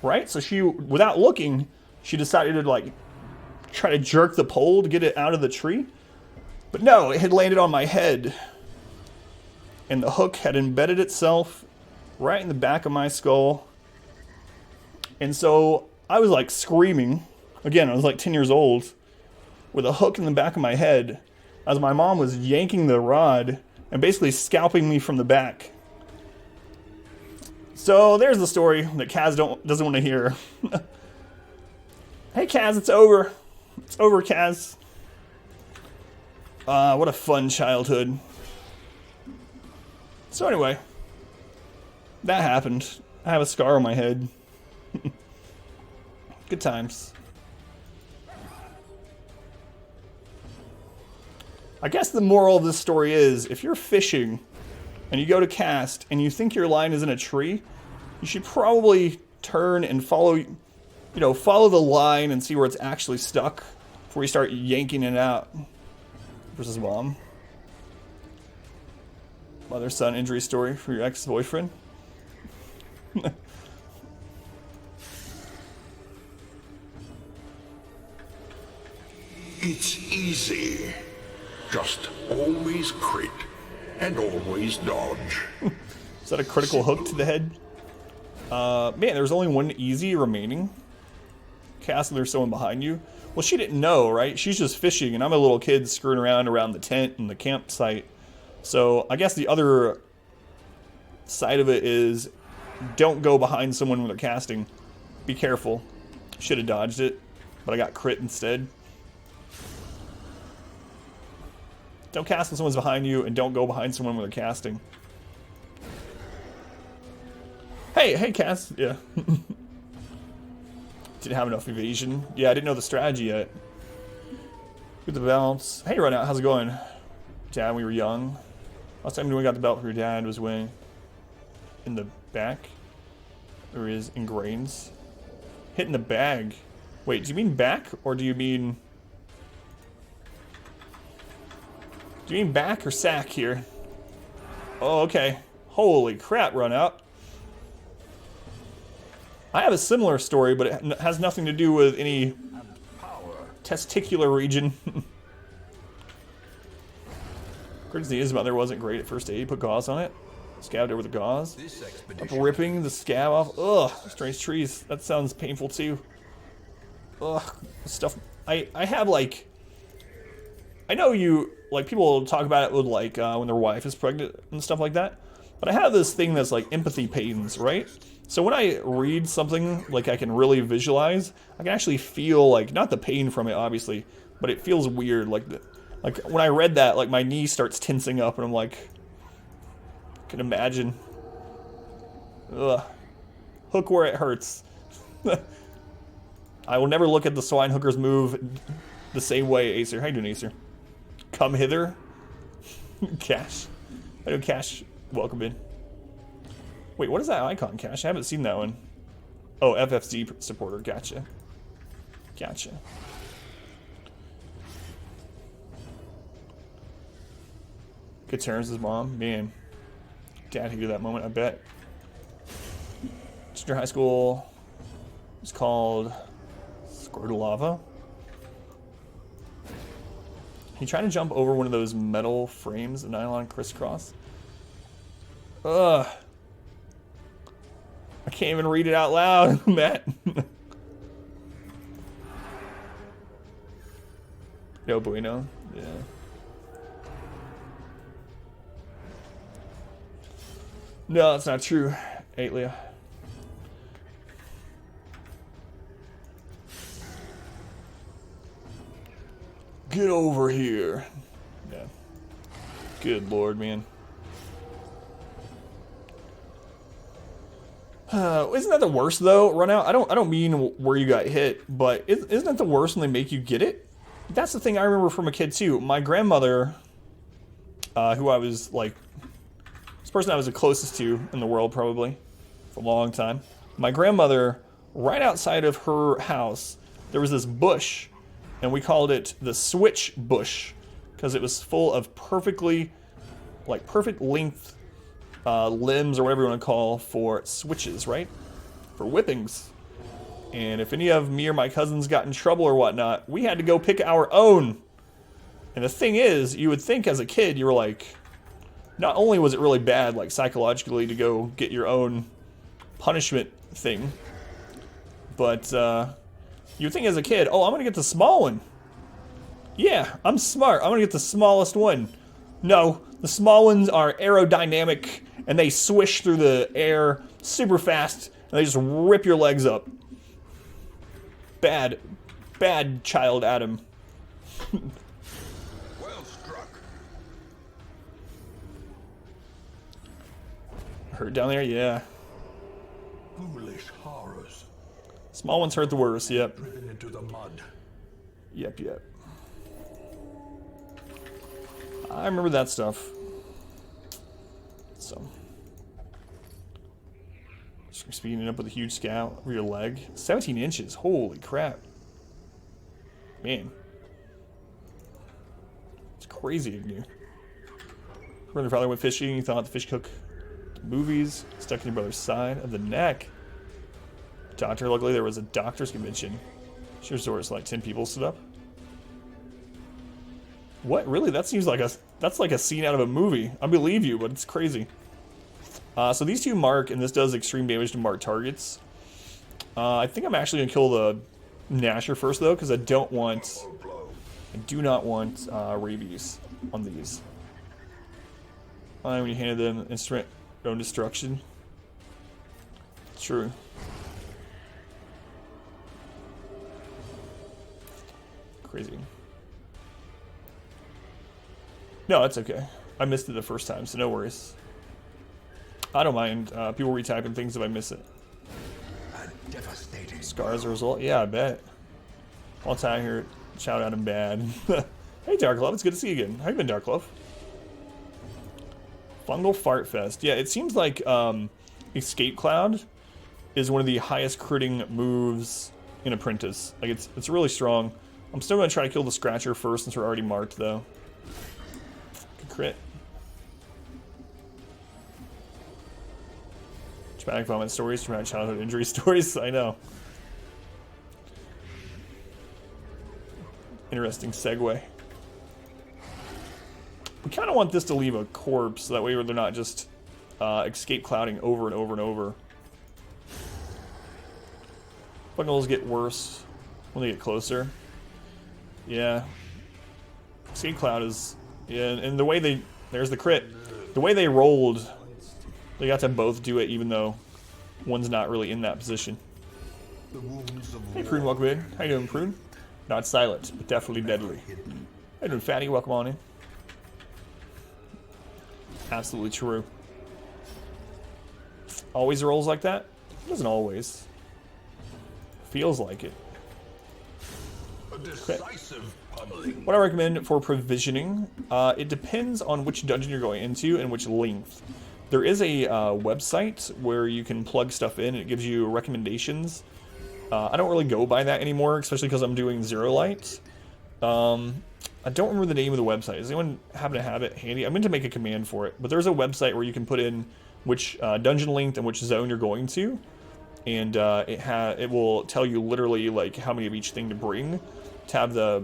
right? So she, without looking, she decided to like try to jerk the pole to get it out of the tree. But no, it had landed on my head, and the hook had embedded itself right in the back of my skull. And so I was like screaming. Again, I was like 10 years old with a hook in the back of my head as my mom was yanking the rod and basically scalping me from the back. So there's the story that Kaz doesn't want to hear. Hey Kaz, it's over. It's over, Kaz. What a fun childhood. So anyway, that happened. I have a scar on my head. Good times. I guess the moral of this story is, if you're fishing and you go to cast and you think your line is in a tree, you should probably turn and follow, you know, follow the line and see where it's actually stuck before you start yanking it out. Versus mom. Mother-son injury story for your ex-boyfriend. It's easy. Just always crit and always dodge. Is that a critical hook to the head? Man, there's only one easy remaining. Castle, there's someone behind you. Well, she didn't know, right? She's just fishing, and I'm a little kid screwing around the tent and the campsite. So I guess the other side of it is, don't go behind someone when they're casting. Be careful. Should have dodged it, but I got crit instead. Don't cast when someone's behind you, and don't go behind someone when they're casting. Hey, Cass. Yeah. Didn't have enough evasion. Yeah, I didn't know the strategy yet. With the belts. Hey, Run Out, how's it going? Dad, when we were young. Last time we got the belt for your dad was when... in the back? There is in grains. Hitting the bag. Wait, do you mean back, or do you mean... do you mean back or sack here? Oh, okay. Holy crap, Run Out. I have a similar story, but it has nothing to do with any testicular region. Crazy is about there wasn't great at first aid. Put gauze on it. Scabbed over the gauze. Up ripping the scab off. Ugh, strange trees. That sounds painful too. Ugh, stuff. I have like... I know you, like, people talk about it with, like, when their wife is pregnant and stuff like that. But I have this thing that's, like, empathy pains, right? So when I read something, like, I can really visualize, I can actually feel, like, not the pain from it, obviously, but it feels weird. Like, when I read that, like, my knee starts tensing up, and I'm like, I can imagine. Ugh. Hook where it hurts. I will never look at the swine hookers move the same way, Acer. How you doing, Acer? Come hither. Cash. I know Cash. Welcome in. Wait, what is that icon, Cash? I haven't seen that one. Oh, FFZ supporter. Gotcha. Gotcha. Good terms with mom. Man. Dad hated that moment, I bet. Junior high school was called Squirt of Lava. He tried to jump over one of those metal frames of nylon crisscross. Ugh. I can't even read it out loud, Matt. No bueno. Yeah. No, that's not true, Aitlia. Get over here. Yeah. Good lord, man. Isn't that the worst though? Run out. I don't mean where you got hit, but isn't that the worst when they make you get it? That's the thing I remember from a kid too. My grandmother, who I was like, this person I was the closest to in the world probably for a long time. My grandmother, right outside of her house, there was this bush, and we called it the switch bush because it was full of perfectly, like perfect length limbs or whatever you want to call for switches, right? For whippings. And if any of me or my cousins got in trouble or whatnot, we had to go pick our own. And the thing is, you would think as a kid, you were like, not only was it really bad, like psychologically, to go get your own punishment thing, but you would think as a kid, oh, I'm gonna get the small one. Yeah, I'm smart. I'm gonna get the smallest one. No, the small ones are aerodynamic and they swish through the air super fast and they just rip your legs up. Bad child Adam. Well struck. Hurt down there? Yeah. Foolish horrors. Small ones hurt the worst, yep. Driven into the mud. Yep. I remember that stuff. So. Just speeding up with a huge scout over your leg. 17 inches. Holy crap. Man. It's crazy of you. When your father went fishing, you thought the fish hook movies stuck in your brother's side of the neck. Doctor, luckily there was a doctor's convention. Sure, so it's like 10 people stood up. What? Really? That seems like that's like a scene out of a movie. I believe you, but it's crazy. So these two mark, and this does extreme damage to marked targets. I think I'm actually gonna kill the Gnasher first though, because I do not want rabies on these. When you handed them instrument own destruction. True. Crazy. No, it's okay. I missed it the first time, so no worries. I don't mind people retyping things if I miss it. A devastating Scars as a result? Yeah, I bet. All time here, shout out him bad. Hey, Darklove, it's good to see you again. How you been, Darklove? Fungal Fart Fest. Yeah, it seems like Escape Cloud is one of the highest critting moves in Apprentice. Like, it's really strong. I'm still going to try to kill the Scratcher first since we're already marked, though. Good crit. Traumatic vomit stories, traumatic childhood injury stories. I know. Interesting segue. We kind of want this to leave a corpse, so that way they're not just escape clouding over and over and over. Bungles get worse when they get closer. Yeah. Escape cloud is... Yeah, and the way they... There's the crit. The way they rolled, they got to both do it, even though one's not really in that position. Hey, Prune, welcome in. How you doing, Prune? Not silent, but definitely deadly. How you doing, Fatty? Welcome on in. Absolutely true. Always rolls like that? It doesn't always. Feels like it. Okay. What I recommend for provisioning, it depends on which dungeon you're going into and which length. There is a website where you can plug stuff in and it gives you recommendations. I don't really go by that anymore, especially because I'm doing Zero Light. I don't remember the name of the website. Does anyone happen to have it handy? I'm going to make a command for it, but there's a website where you can put in which dungeon length and which zone you're going to, and it will tell you literally like how many of each thing to bring to have the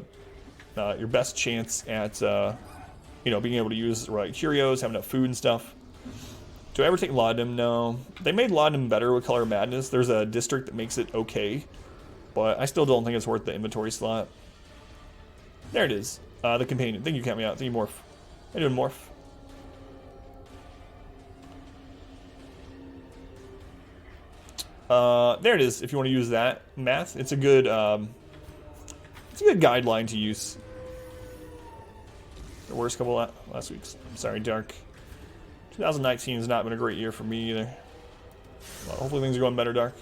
your best chance at you know, being able to use the right curios, have enough food and stuff. Do I ever take Laudanum? No. They made Laudanum better with Color Madness. There's a district that makes it okay, but I still don't think it's worth the inventory slot. There it is. The companion. Thank you, Count Me Out. Thank you, Morph. How you doing, Morph? There it is. If you want to use that math, it's a good guideline to use. The worst couple last week's. I'm sorry, Dark. 2019 has not been a great year for me either. Well, hopefully things are going better, Dark.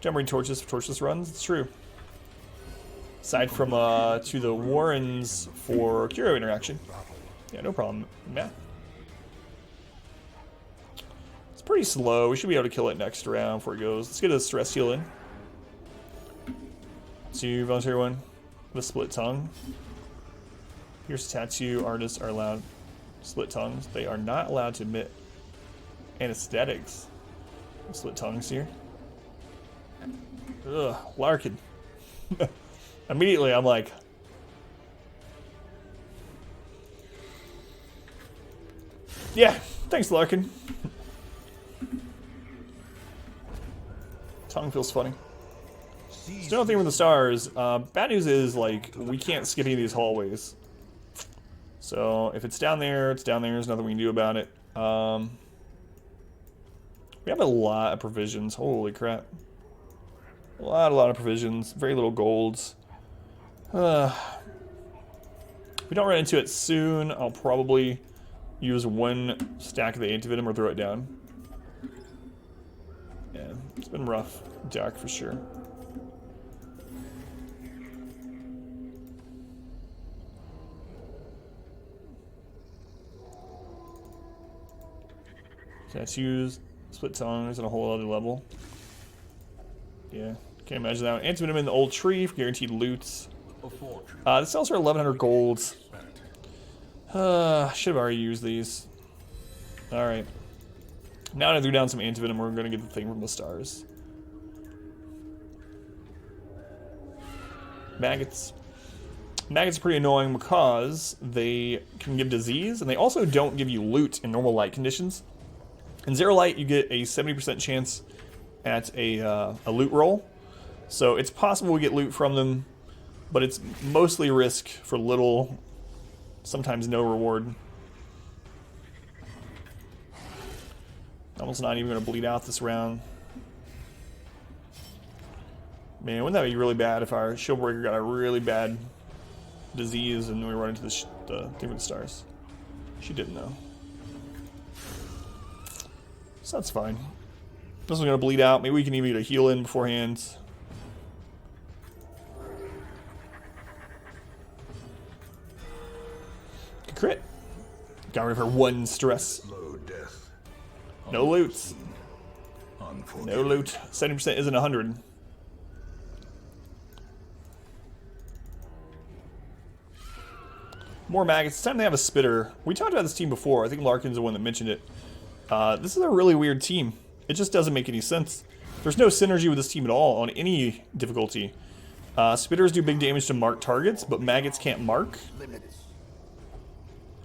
Jumping torches for Torchless runs. It's true. Aside from to the Warrens for Curio interaction. Yeah, no problem, Matt. It's pretty slow. We should be able to kill it next round before it goes. Let's get a stress heal in. So you volunteer one. The split tongue. Here's tattoo artists are allowed split tongues. They are not allowed to emit anesthetics. Split tongues here. Ugh, Larkin. Immediately I'm like, yeah, thanks, Larkin. Tongue feels funny. Still nothing with the stars. Bad news is, like, we can't skip any of these hallways. So if it's down there, it's down there. There's nothing we can do about it. We have a lot of provisions. Holy crap. A lot of provisions. Very little golds. If we don't run into it soon, I'll probably use one stack of the antivenom or throw it down. Yeah, it's been rough. Dark for sure. Tattoos, split tongues, and a whole other level. Yeah, can't imagine that one. Antivenom in the old tree for guaranteed loots. This sells for 1,100 golds. Should have already used these. Alright. Now that I threw down some antivenom, we're going to get the thing from the stars. Maggots. Maggots are pretty annoying because they can give disease, and they also don't give you loot in normal light conditions. In Zero Light, you get a 70% chance at a loot roll. So it's possible we get loot from them, but it's mostly risk for little, sometimes no reward. Almost not even going to bleed out this round. Man, wouldn't that be really bad if our Shieldbreaker got a really bad disease and we run into the thing with the stars? She didn't know. So that's fine. This one's going to bleed out. Maybe we can even get a heal in beforehand. Crit. Got rid of her one stress. No loot. No loot. 70% isn't 100. More maggots. It's time to have a spitter. We talked about this team before. I think Larkin's the one that mentioned it. This is a really weird team. It just doesn't make any sense. There's no synergy with this team at all on any difficulty. Spitters do big damage to marked targets, but maggots can't mark.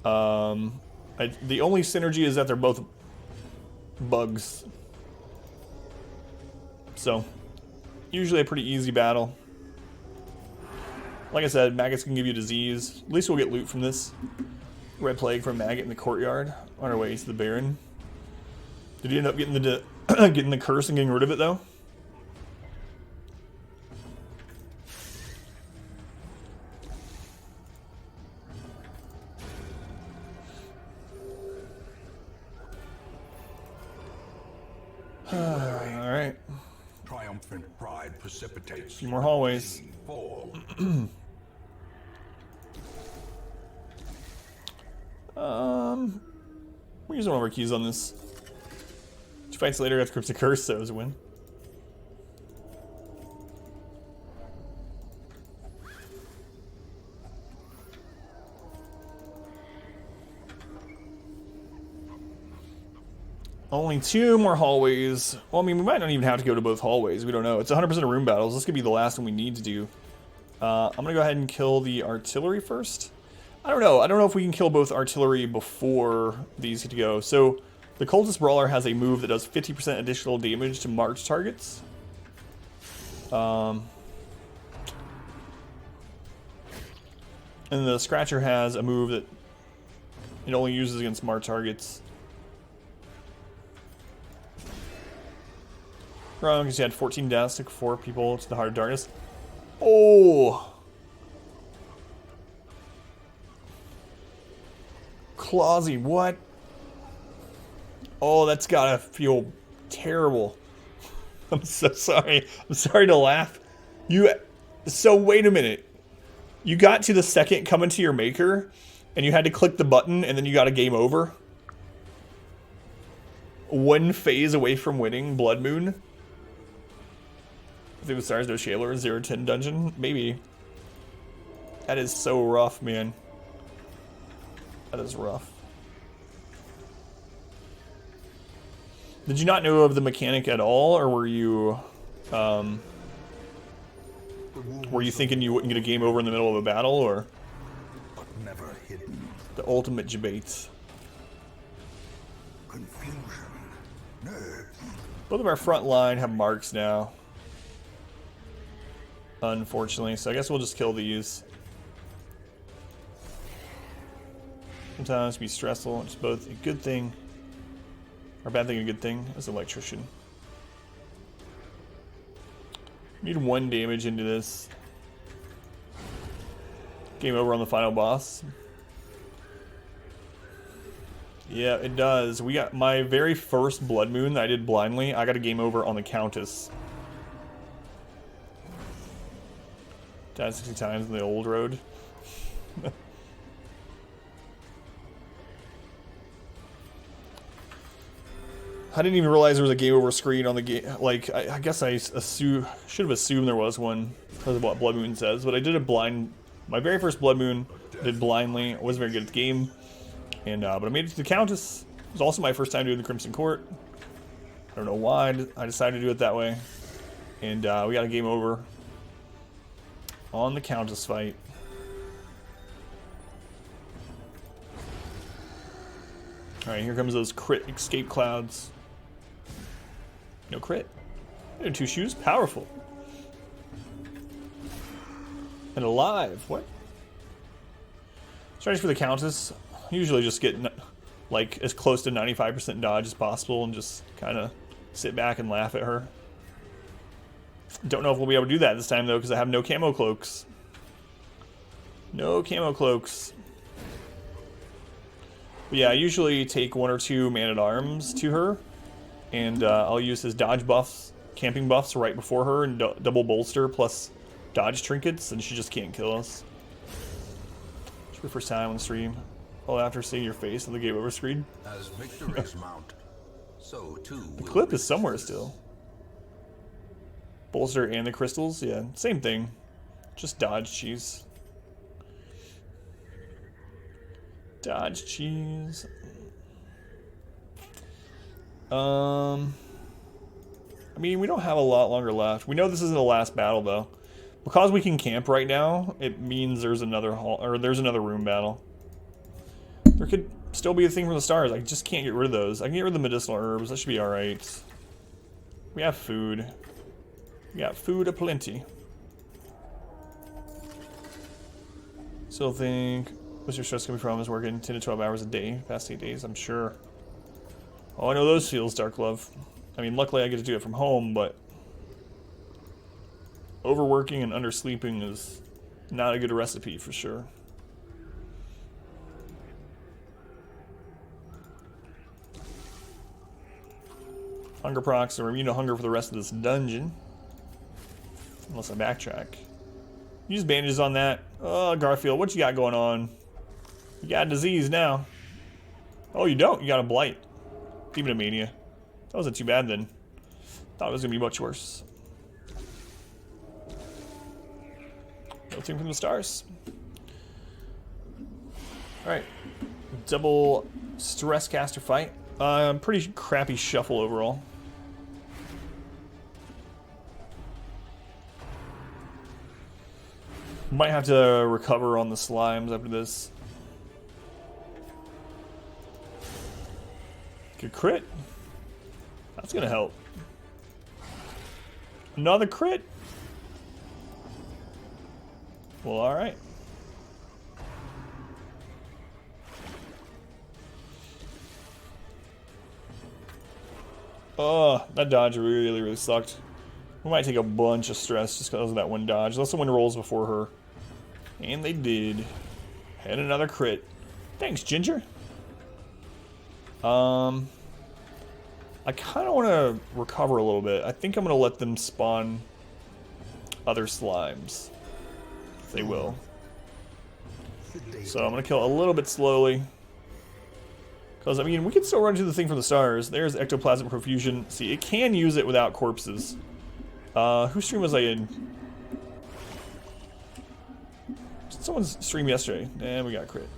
The only synergy is that they're both bugs. So, usually a pretty easy battle. Like I said, maggots can give you disease. At least we'll get loot from this. Red Plague from maggot in the courtyard on our way to the Baron. Did you end up getting the getting the curse and getting rid of it though? All right. Triumphant pride precipitates. A few more hallways. We're using one of our keys on this. 2 fights later, got Cryptic Curse, so it was a win. Only 2 more hallways. Well, I mean, we might not even have to go to both hallways. We don't know. It's 100% of room battles. This could be the last one we need to do. I'm going to go ahead and kill the artillery first. I don't know. I don't know if we can kill both artillery before these get to go. So, the Cultist Brawler has a move that does 50% additional damage to marked targets. And the Scratcher has a move that it only uses against marked targets. Wrong, because you had 14 deaths, took 4 people to the Heart of Darkness. Oh! Clausy, what? Oh, that's gotta feel terrible. I'm so sorry. I'm sorry to laugh. So wait a minute. You got to the second coming to your maker, and you had to click the button, and then you got a game over? 1 phase away from winning BLOODMOON? Through the Stars, no Shamblers, 0-10 dungeon? Maybe. That is so rough, man. That is rough. Did you not know of the mechanic at all, or were you thinking you wouldn't get a game over in the middle of a battle, or? But never hidden. The ultimate debate. Confusion. Nerves. Both of our front line have marks now. Unfortunately, so I guess we'll just kill these. Sometimes it can be stressful. It's both a good thing, or a bad thing, a good thing, as an electrician. Need 1 damage into this. Game over on the final boss. Yeah, it does. We got my very first BLOODMOON that I did blindly. I got a game over on the Countess. Died 60 times in the old road. I didn't even realize there was a game over screen on the game. Like, I guess I should have assumed there was one because of what BLOODMOON says. But I did a blind. My very first BLOODMOON did blindly. I wasn't very good at the game, and but I made it to the Countess. It was also my first time doing the Crimson Court. I don't know why I decided to do it that way, and we got a game over on the Countess fight. Alright, here comes those crit escape clouds. No crit. 2 shoes? Powerful. And alive. What? Strategy for the Countess. Usually just get like as close to 95% dodge as possible and just kind of sit back and laugh at her. Don't know if we'll be able to do that this time, though, because I have no camo cloaks. No camo cloaks. But yeah, I usually take 1 or 2 man-at-arms to her, and I'll use his dodge buffs, camping buffs right before her, and double bolster plus dodge trinkets, and she just can't kill us. It's your first time on the stream. Well, after seeing your face on the game over screen. As victories mount, so too The clip is somewhere still. Bolster and the crystals, yeah, same thing. Just dodge cheese. Dodge cheese. I mean, we don't have a lot longer left. We know this isn't the last battle, though. Because we can camp right now, it means there's another there's another room battle. There could still be a thing from the stars. I just can't get rid of those. I can get rid of the medicinal herbs. That should be alright. We have food. We got food aplenty. Still think, what's your stress coming from? Is working 10 to 12 hours a day, past 8 days, I'm sure. Oh, I know those feels, Dark Love. I mean, luckily I get to do it from home, but overworking and undersleeping is not a good recipe for sure. Hunger procs are immune to hunger for the rest of this dungeon. Unless I backtrack. Use bandages on that. Oh, Garfield, what you got going on? You got a disease now. Oh, you don't? You got a blight. Even a mania. That wasn't too bad then. Thought it was gonna be much worse. Nothing from the stars. Alright. Double stress caster fight. Pretty crappy shuffle overall. Might have to recover on the slimes after this. Good crit. That's gonna help. Another crit. Well, alright. Oh, that dodge really, really sucked. We might take a bunch of stress just because of that one dodge. Unless someone rolls before her. And they did. And another crit. Thanks, Ginger. I kind of want to recover a little bit. I think I'm going to let them spawn other slimes. If they will. So I'm going to kill a little bit slowly. Because, I mean, we can still run into the thing from the stars. There's ectoplasmic profusion. See, it can use it without corpses. Whose stream was I in? Someone's stream yesterday. And we got crit.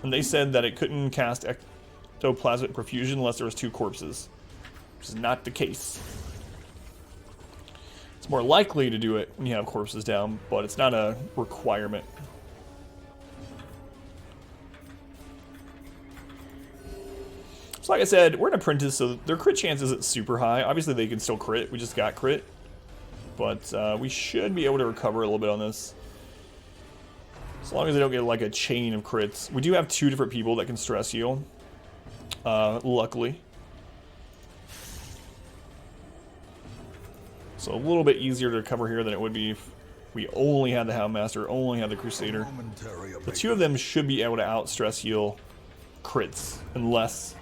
And they said that it couldn't cast ectoplasmic profusion unless there was 2 corpses. Which is not the case. It's more likely to do it when you have corpses down, but it's not a requirement. So like I said, we're an apprentice, so their crit chance isn't super high. Obviously they can still crit, we just got crit. But we should be able to recover a little bit on this. As long as they don't get like a chain of crits. We do have 2 different people that can stress heal. Luckily. So a little bit easier to recover here than it would be if we only had the Houndmaster, only had the Crusader. The 2 of them should be able to out stress heal crits, unless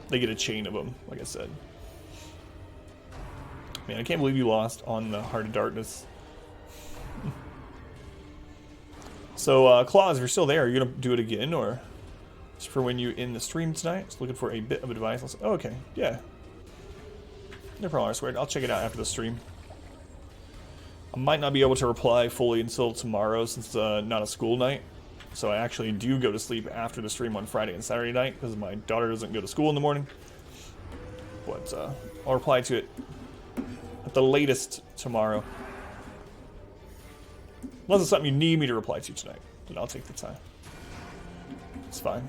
they get a chain of them, like I said. Man, I can't believe you lost on the Heart of Darkness. So, Claus, if you're still there, are you going to do it again, or just for when you in the stream tonight? Just looking for a bit of advice. Oh, okay, yeah. No problem, I swear. I'll check it out after the stream. I might not be able to reply fully until tomorrow since it's not a school night. So I actually do go to sleep after the stream on Friday and Saturday night because my daughter doesn't go to school in the morning. But I'll reply to it at the latest tomorrow. Unless it's something you need me to reply to tonight, then I'll take the time. It's fine.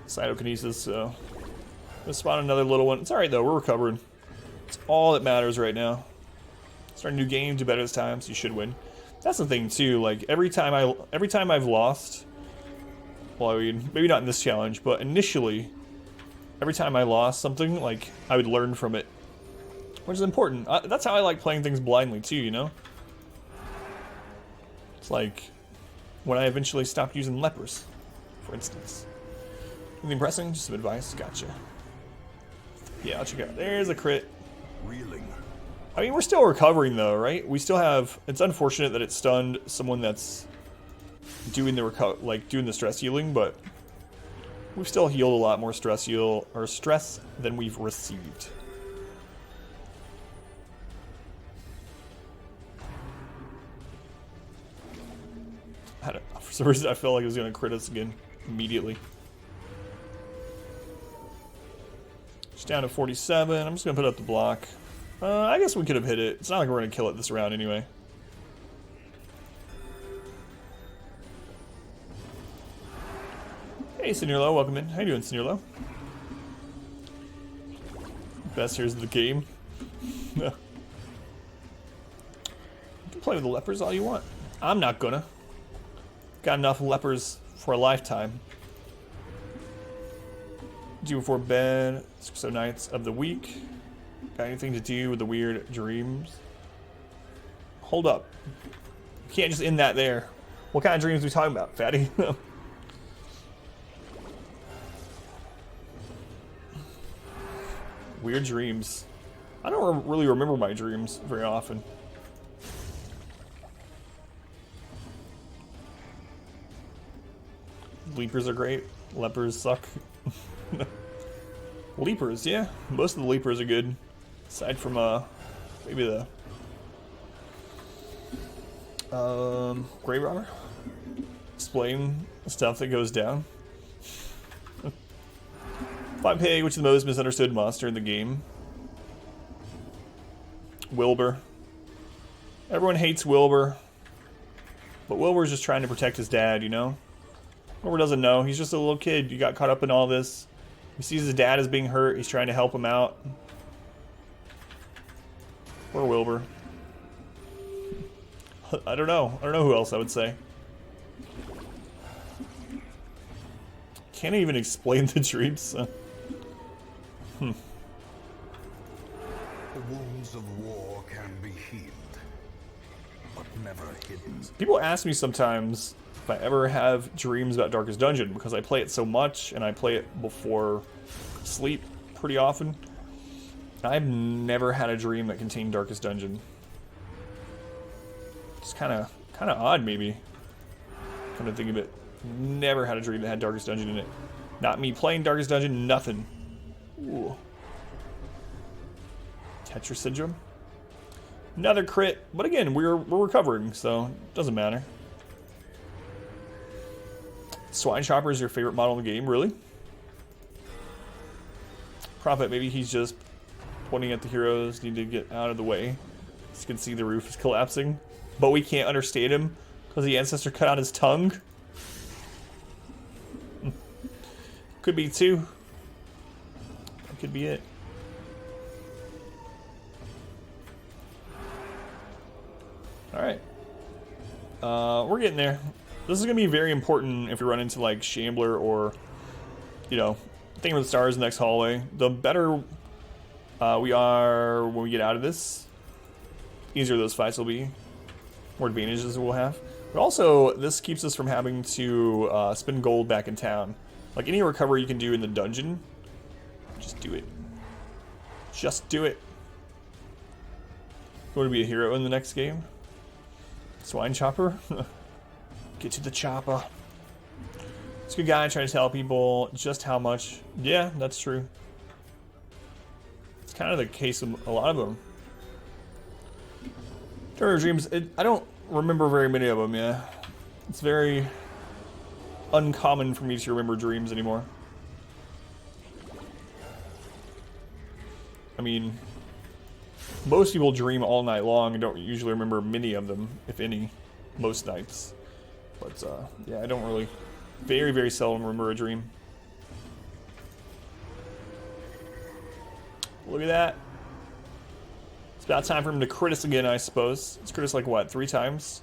Cytokinesis, so let's spawn another little one. It's alright though, we're recovering. It's all that matters right now. Start a new game, do better this time, so you should win. That's the thing too, like every time I've lost, well, I mean, maybe not in this challenge, but initially, every time I lost something, like, I would learn from it. Which is important. That's how I like playing things blindly too, you know? It's like when I eventually stopped using lepers, for instance. Anything pressing? Just some advice. Gotcha. Yeah, I'll check it out. There's a crit. Reeling. I mean, we're still recovering though, right? We still have... It's unfortunate that it stunned someone that's doing the doing the stress healing, but we've still healed a lot more stress than we've received. For some reason, I felt like it was going to crit us again immediately. It's down to 47. I'm just going to put up the block. I guess we could have hit it. It's not like we're going to kill it this round anyway. Hey, Senirlo, welcome in. How you doing, Senirlo? Best heroes of the game. You can play with the lepers all you want. I'm not gonna. Got enough lepers for a lifetime. Due before bed, so nights of the week. Got anything to do with the weird dreams? Hold up. You can't just end that there. What kind of dreams are we talking about, fatty? Weird dreams. I don't really remember my dreams very often. Leapers are great. Lepers suck. Leapers, yeah. Most of the leapers are good. Aside from, maybe the... Grave Robber? Explain stuff that goes down. Flying Pig, which is the most misunderstood monster in the game. Wilbur. Everyone hates Wilbur. But Wilbur's just trying to protect his dad, you know? Wilbur doesn't know. He's just a little kid. You got caught up in all this. He sees his dad is being hurt. He's trying to help him out. Poor Wilbur. I don't know. I don't know who else I would say. Can't even explain the dreams. The wounds of war can be healed, but never hidden. People ask me sometimes if I ever have dreams about Darkest Dungeon, because I play it so much and I play it before sleep pretty often. I've never had a dream that contained Darkest Dungeon. It's kind of odd, maybe. Come to think of it, never had a dream that had Darkest Dungeon in it. Not me playing Darkest Dungeon, nothing. Ooh. Tetra Syndrome. Another crit, but again, we're recovering, so it doesn't matter. Swine Chopper is your favorite model in the game, really? Prophet, maybe he's just pointing at the heroes, need to get out of the way. You can see the roof is collapsing, but we can't understand him because the ancestor cut out his tongue. Could be too. That could be it. Alright. We're getting there. This is going to be very important if you run into, like, Shambler or, you know, Thing with the Stars next hallway. The better we are when we get out of this, easier those fights will be. More advantages we'll have. But also, this keeps us from having to spend gold back in town. Like, any recovery you can do in the dungeon, just do it. Just do it. You want to be a hero in the next game? Swine Chopper? Get to the chopper. It's a good guy trying to tell people just how much. Yeah, that's true. It's kind of the case of a lot of them. Terror Dreams, I don't remember very many of them, yeah. It's very uncommon for me to remember dreams anymore. I mean, most people dream all night long and don't usually remember many of them, if any, most nights. But, yeah, I don't really, very, very seldom remember a dream. Look at that. It's about time for him to crit us again, I suppose. It's crit us like, what, 3 times?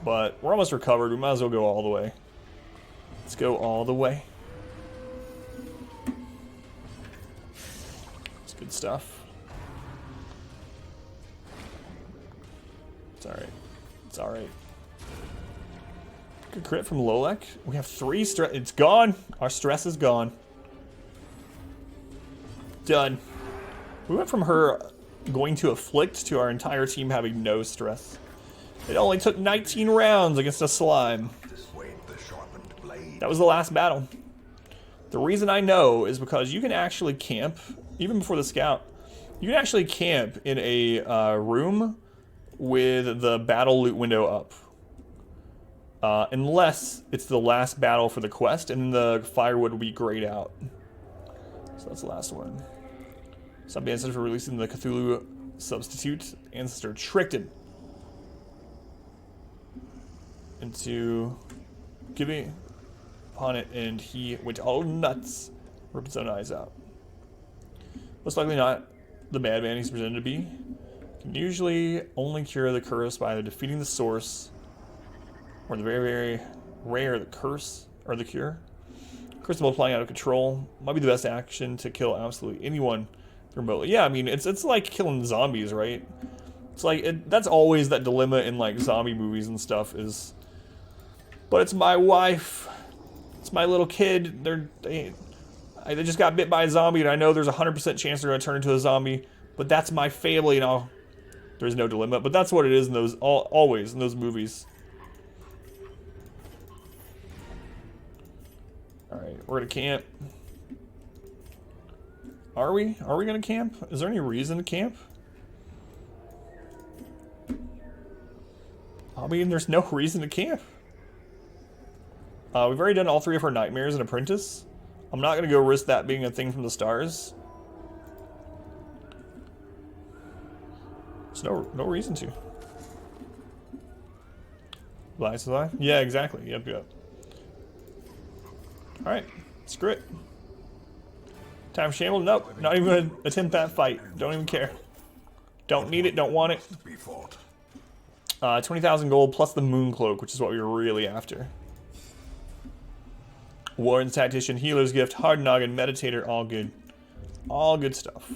But we're almost recovered. We might as well go all the way. Let's go all the way. It's good stuff. It's alright. It's alright. Good crit from Lolek. We have 3 stress. It's gone. Our stress is gone. Done. We went from her going to afflict to our entire team having no stress. It only took 19 rounds against a slime. That was the last battle. The reason I know is because you can actually camp, even before the scout, you can actually camp in a room with the battle loot window up. Unless it's the last battle for the quest, and the firewood will be grayed out. So that's the last one. Stop the ancestor for releasing the Cthulhu substitute. Ancestor tricked him into giving upon it, and he went all nuts, ripped his own eyes out. Most likely not the madman he's presented to be. Can usually only cure the curse by either defeating the source, or the very, very rare the curse or the cure. Curse multiplying out of control might be the best action to kill absolutely anyone remotely. Yeah, I mean, it's like killing zombies, right? It's like, that's always that dilemma in, like, zombie movies and stuff is, but it's my wife, it's my little kid, they just got bit by a zombie, and I know there's a 100% chance they're going to turn into a zombie, but that's my family, and there's no dilemma, but that's what it is in those, always in those movies. Alright, we're gonna camp. Are we? Are we gonna camp? Is there any reason to camp? I mean, there's no reason to camp. We've already done all 3 of our nightmares and apprentice. I'm not gonna go risk that being a thing from the stars. There's no reason to. Lies alive? Yeah, exactly. Yep. Alright, screw it. Time shamble? Nope, not even gonna attempt that fight. Don't even care. Don't need it, don't want it. 20,000 gold plus the moon cloak, which is what we were really after. Warren's tactician, healer's gift, hard noggin, meditator, all good. All good stuff.